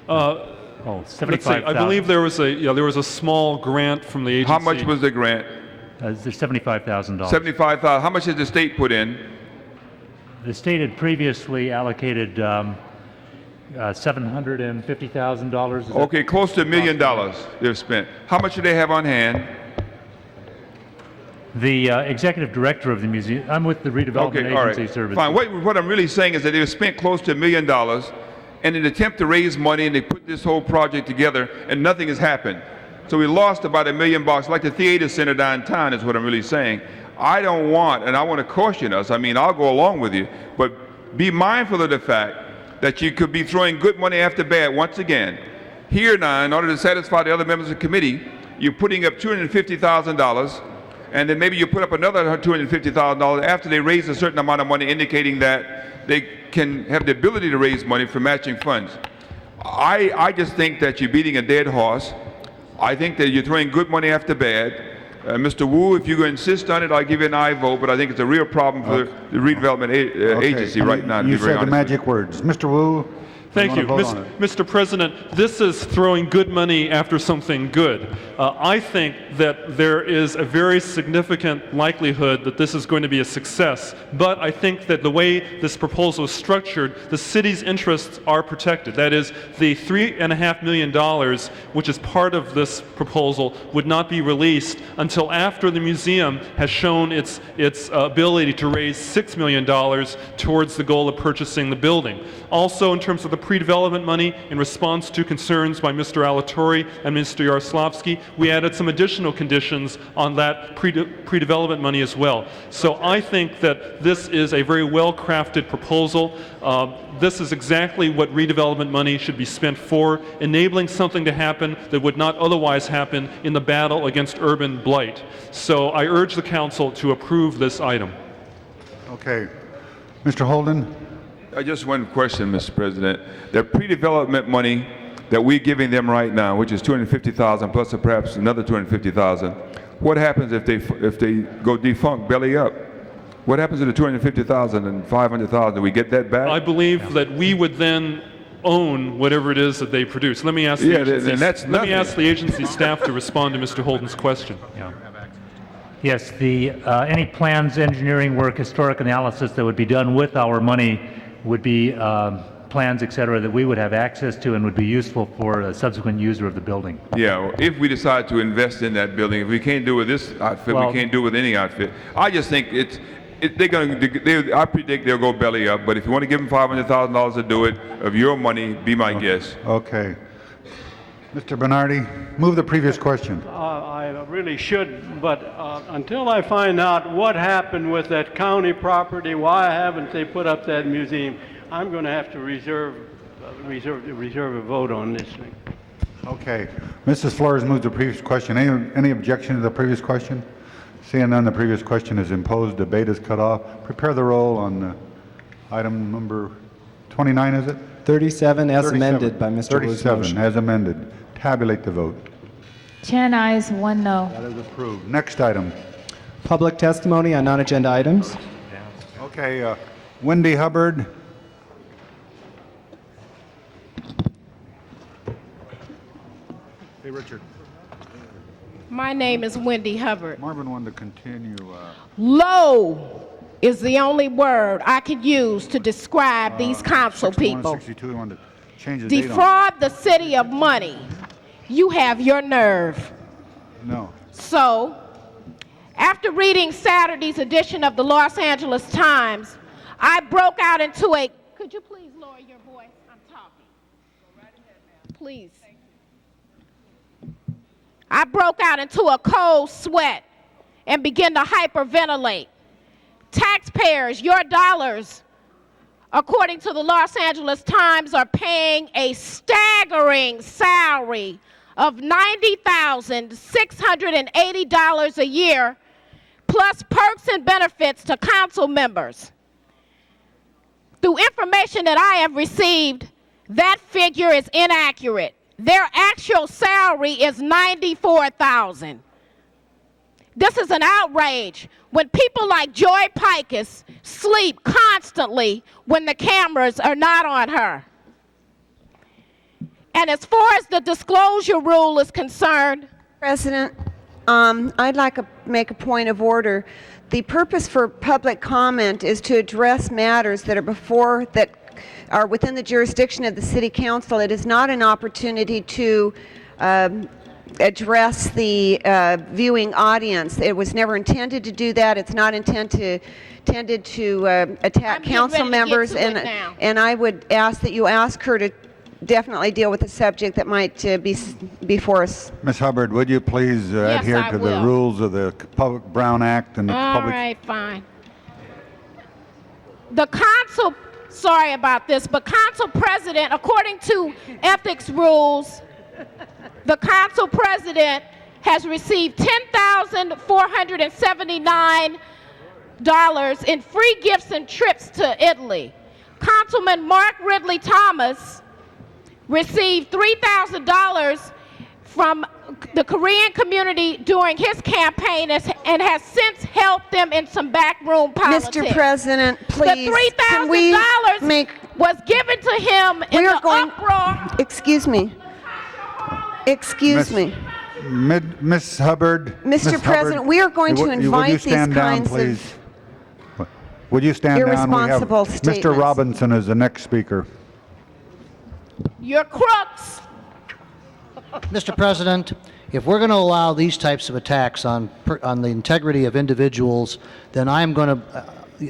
Let's see, I believe there was a small grant from the agency. How much was the grant? There's $75,000. $75,000. How much has the state put in? The state had previously allocated $750,000. Okay, close to $1 million they've spent. How much do they have on hand? The executive director of the museum, I'm with the Redevelopment Agency Services. Fine. What I'm really saying is that they've spent close to $1 million in an attempt to raise money, and they put this whole project together, and nothing has happened. So we lost about $1 million, like the theater center downtown is what I'm really saying. I don't want, and I want to caution us, I mean, I'll go along with you, but be mindful of the fact that you could be throwing good money after bad once again. Here now, in order to satisfy the other members of the committee, you're putting up $250,000, and then maybe you put up another $250,000 after they raise a certain amount of money, indicating that they can have the ability to raise money for matching funds. I just think that you're beating a dead horse. I think that you're throwing good money after bad. Mr. Wu, if you're going to insist on it, I'll give you an aye vote, but I think it's a real problem for the redevelopment agency right now, to be You very said the honest magic words. Mr. Wu? Thank you. want to vote on it? Mr. President, this is throwing good money after something good. I think that there is a very significant likelihood that this is going to be a success, but I think that the way this proposal is structured, the city's interests are protected. That is, the $3.5 million, which is part of this proposal, would not be released until after the museum has shown its ability to raise $6 million towards the goal of purchasing the building. Also, in terms of the pre-development money, in response to concerns by Mr. Alatorre and Mr. Yaroslavsky, we added some additional conditions on that pre-development money as well. So I think that this is a very well-crafted proposal. This is exactly what redevelopment money should be spent for, enabling something to happen that would not otherwise happen in the battle against urban blight. So I urge the council to approve this item. Okay. Mr. Holden? Just one question, Mr. President. The pre-development money that we're giving them right now, which is $250,000 plus perhaps another $250,000, what happens if they go defunct, belly up? What happens to the $250,000 and $500,000? Do we get that back? I believe that we would then own whatever it is that they produce. Let me ask the agency staff to respond to Mr. Holden's question. Yes, any plans, engineering work, historic analysis that would be done with our money would be plans, et cetera, that we would have access to and would be useful for a subsequent user of the building. Yeah, if we decide to invest in that building, if we can't do it with this outfit, we can't do it with any outfit. I just think I predict they'll go belly up, but if you want to give them $500,000 to do it, of your money, be my guest. Okay. Mr. Bernardi, move the previous question. I really should, but until I find out what happened with that county property, why haven't they put up that museum, I'm going to have to reserve a vote on this thing. Okay. Mrs. Flores moved the previous question. Any objection to the previous question? Seeing none, the previous question is imposed. Debate is cut off. Prepare the roll on item number 29, is it? 37 as amended by Mr. Wu's 37 motion. as amended. Tabulate the vote. 10 ayes, 1 no. That is approved. Next item. Public testimony on non-agenda items. Okay, Wendy Hubbard. Hey, Richard. My name is Wendy Hubbard. Marvin wanted to continue. Low is the only word I could use to describe these council 61 and people. 62, he wanted to change the date on Defraud the city of money. You have your nerve. it. No. So, after reading Saturday's edition of the Los Angeles Times, I broke out into a, could you please lower your voice? I'm talking. Go right ahead, ma'am. Please. I broke out into a cold sweat and began to hyperventilate. Taxpayers, your dollars, according to the Los Angeles Times, are paying a staggering salary of $90,680 a year, plus perks and benefits to council members. Through information that I have received, that figure is inaccurate. Their actual salary is $94,000. This is an outrage when people like Joy Pikus sleep constantly when the cameras are not on her. And as far as the disclosure rule is concerned, President, I'd like to make a point of order. The purpose for public comment is to address matters that are within the jurisdiction of the City Council. It is not an opportunity to address the viewing audience. It was never intended to do that. It's not intended to attack council members. And I would ask that you ask her to definitely deal with the subject that might be before us. Ms. Hubbard, would you please adhere I to the will. rules of the Public Brown Act and the all public... right, fine. The council, sorry about this, but council president, according to ethics rules, the council president has received $10,479 in free gifts and trips to Italy. Councilman Mark Ridley Thomas received $3,000 from the Korean community during his campaign and has since helped them in some backroom politics. Mr. President, please, the $3,000 was given to him in the uproar. Excuse me. Excuse me. Ms. Hubbard. Mr. President, we are going to invite these kinds of Would you stand down? irresponsible We have statements. Mr. Robinson is the next speaker. You're crooks. Mr. President, if we're going to allow these types of attacks on the integrity of individuals, then I'm going to.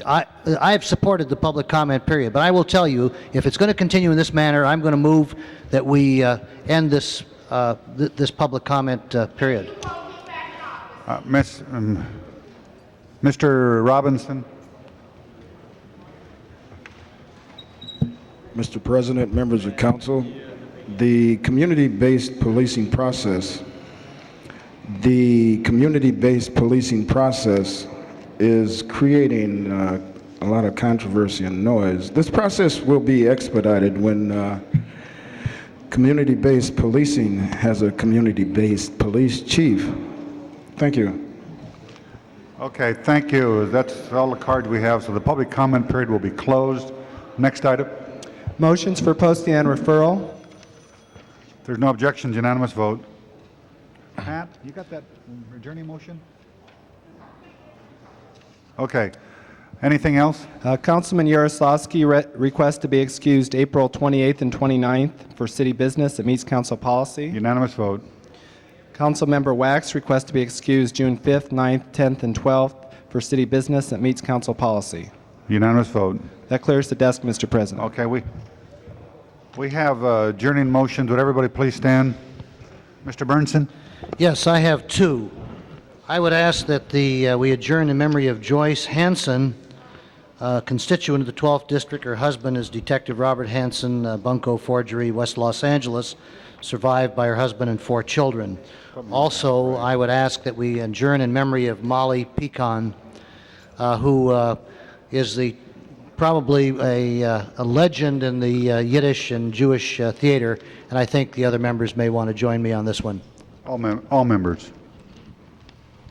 I have supported the public comment period, but I will tell you, if it's going to continue in this manner, I'm going to move that we end this this public comment period. Mr. Robinson. Mr. President, members of council, the community-based policing process is creating a lot of controversy and noise. This process will be expedited when community-based policing has a community-based police chief. Thank you. Okay, thank you. That's all the cards we have, so the public comment period will be closed. Next item. Motions for posting and referral. If there's no objections, unanimous vote. Pat, you got that adjourning motion? Okay. Anything else? Councilman Yaroslavsky requests to be excused April 28th and 29th for city business that meets council policy. Unanimous vote. Councilmember Wax requests to be excused June 5th, 9th, 10th, and 12th for city business that meets council policy. Unanimous vote. That clears the desk, Mr. President. Okay, we have adjourning motions. Would everybody please stand? Mr. Burnson? Yes, I have two. I would ask that we adjourn in memory of Joyce Hanson, constituent of the 12th District. Her husband is Detective Robert Hanson, Bunko Forgery, West Los Angeles, survived by her husband and 4 children. Also, I would ask that we adjourn in memory of Molly Pecan, who is the probably a legend in the Yiddish and Jewish theater, and I think the other members may want to join me on this one. All members.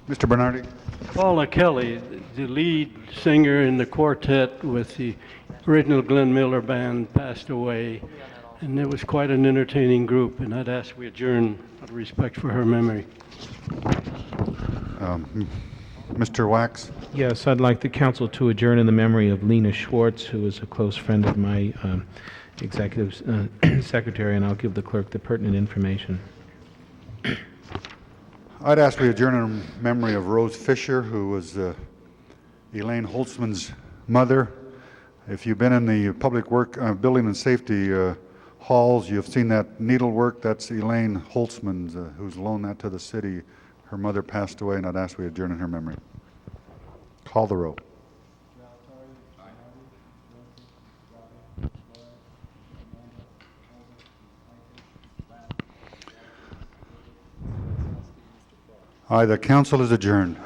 Mr. Bernardi? Paula Kelly, the lead singer in the quartet with the original Glenn Miller Band, passed away, and it was quite an entertaining group, and I'd ask we adjourn out of respect for her memory. Mr. Wax? Yes, I'd like the council to adjourn in the memory of Lena Schwartz, who is a close friend of my executive secretary, and I'll give the clerk the pertinent information. I'd ask we adjourn in memory of Rose Fisher, who was Elaine Holtzman's mother. If you've been in the public work, building and safety halls, you've seen that needlework. That's Elaine Holtzman's, who's loaned that to the city. Her mother passed away, and I'd ask we adjourn in her memory. Call the roll. Aye, the council is adjourned.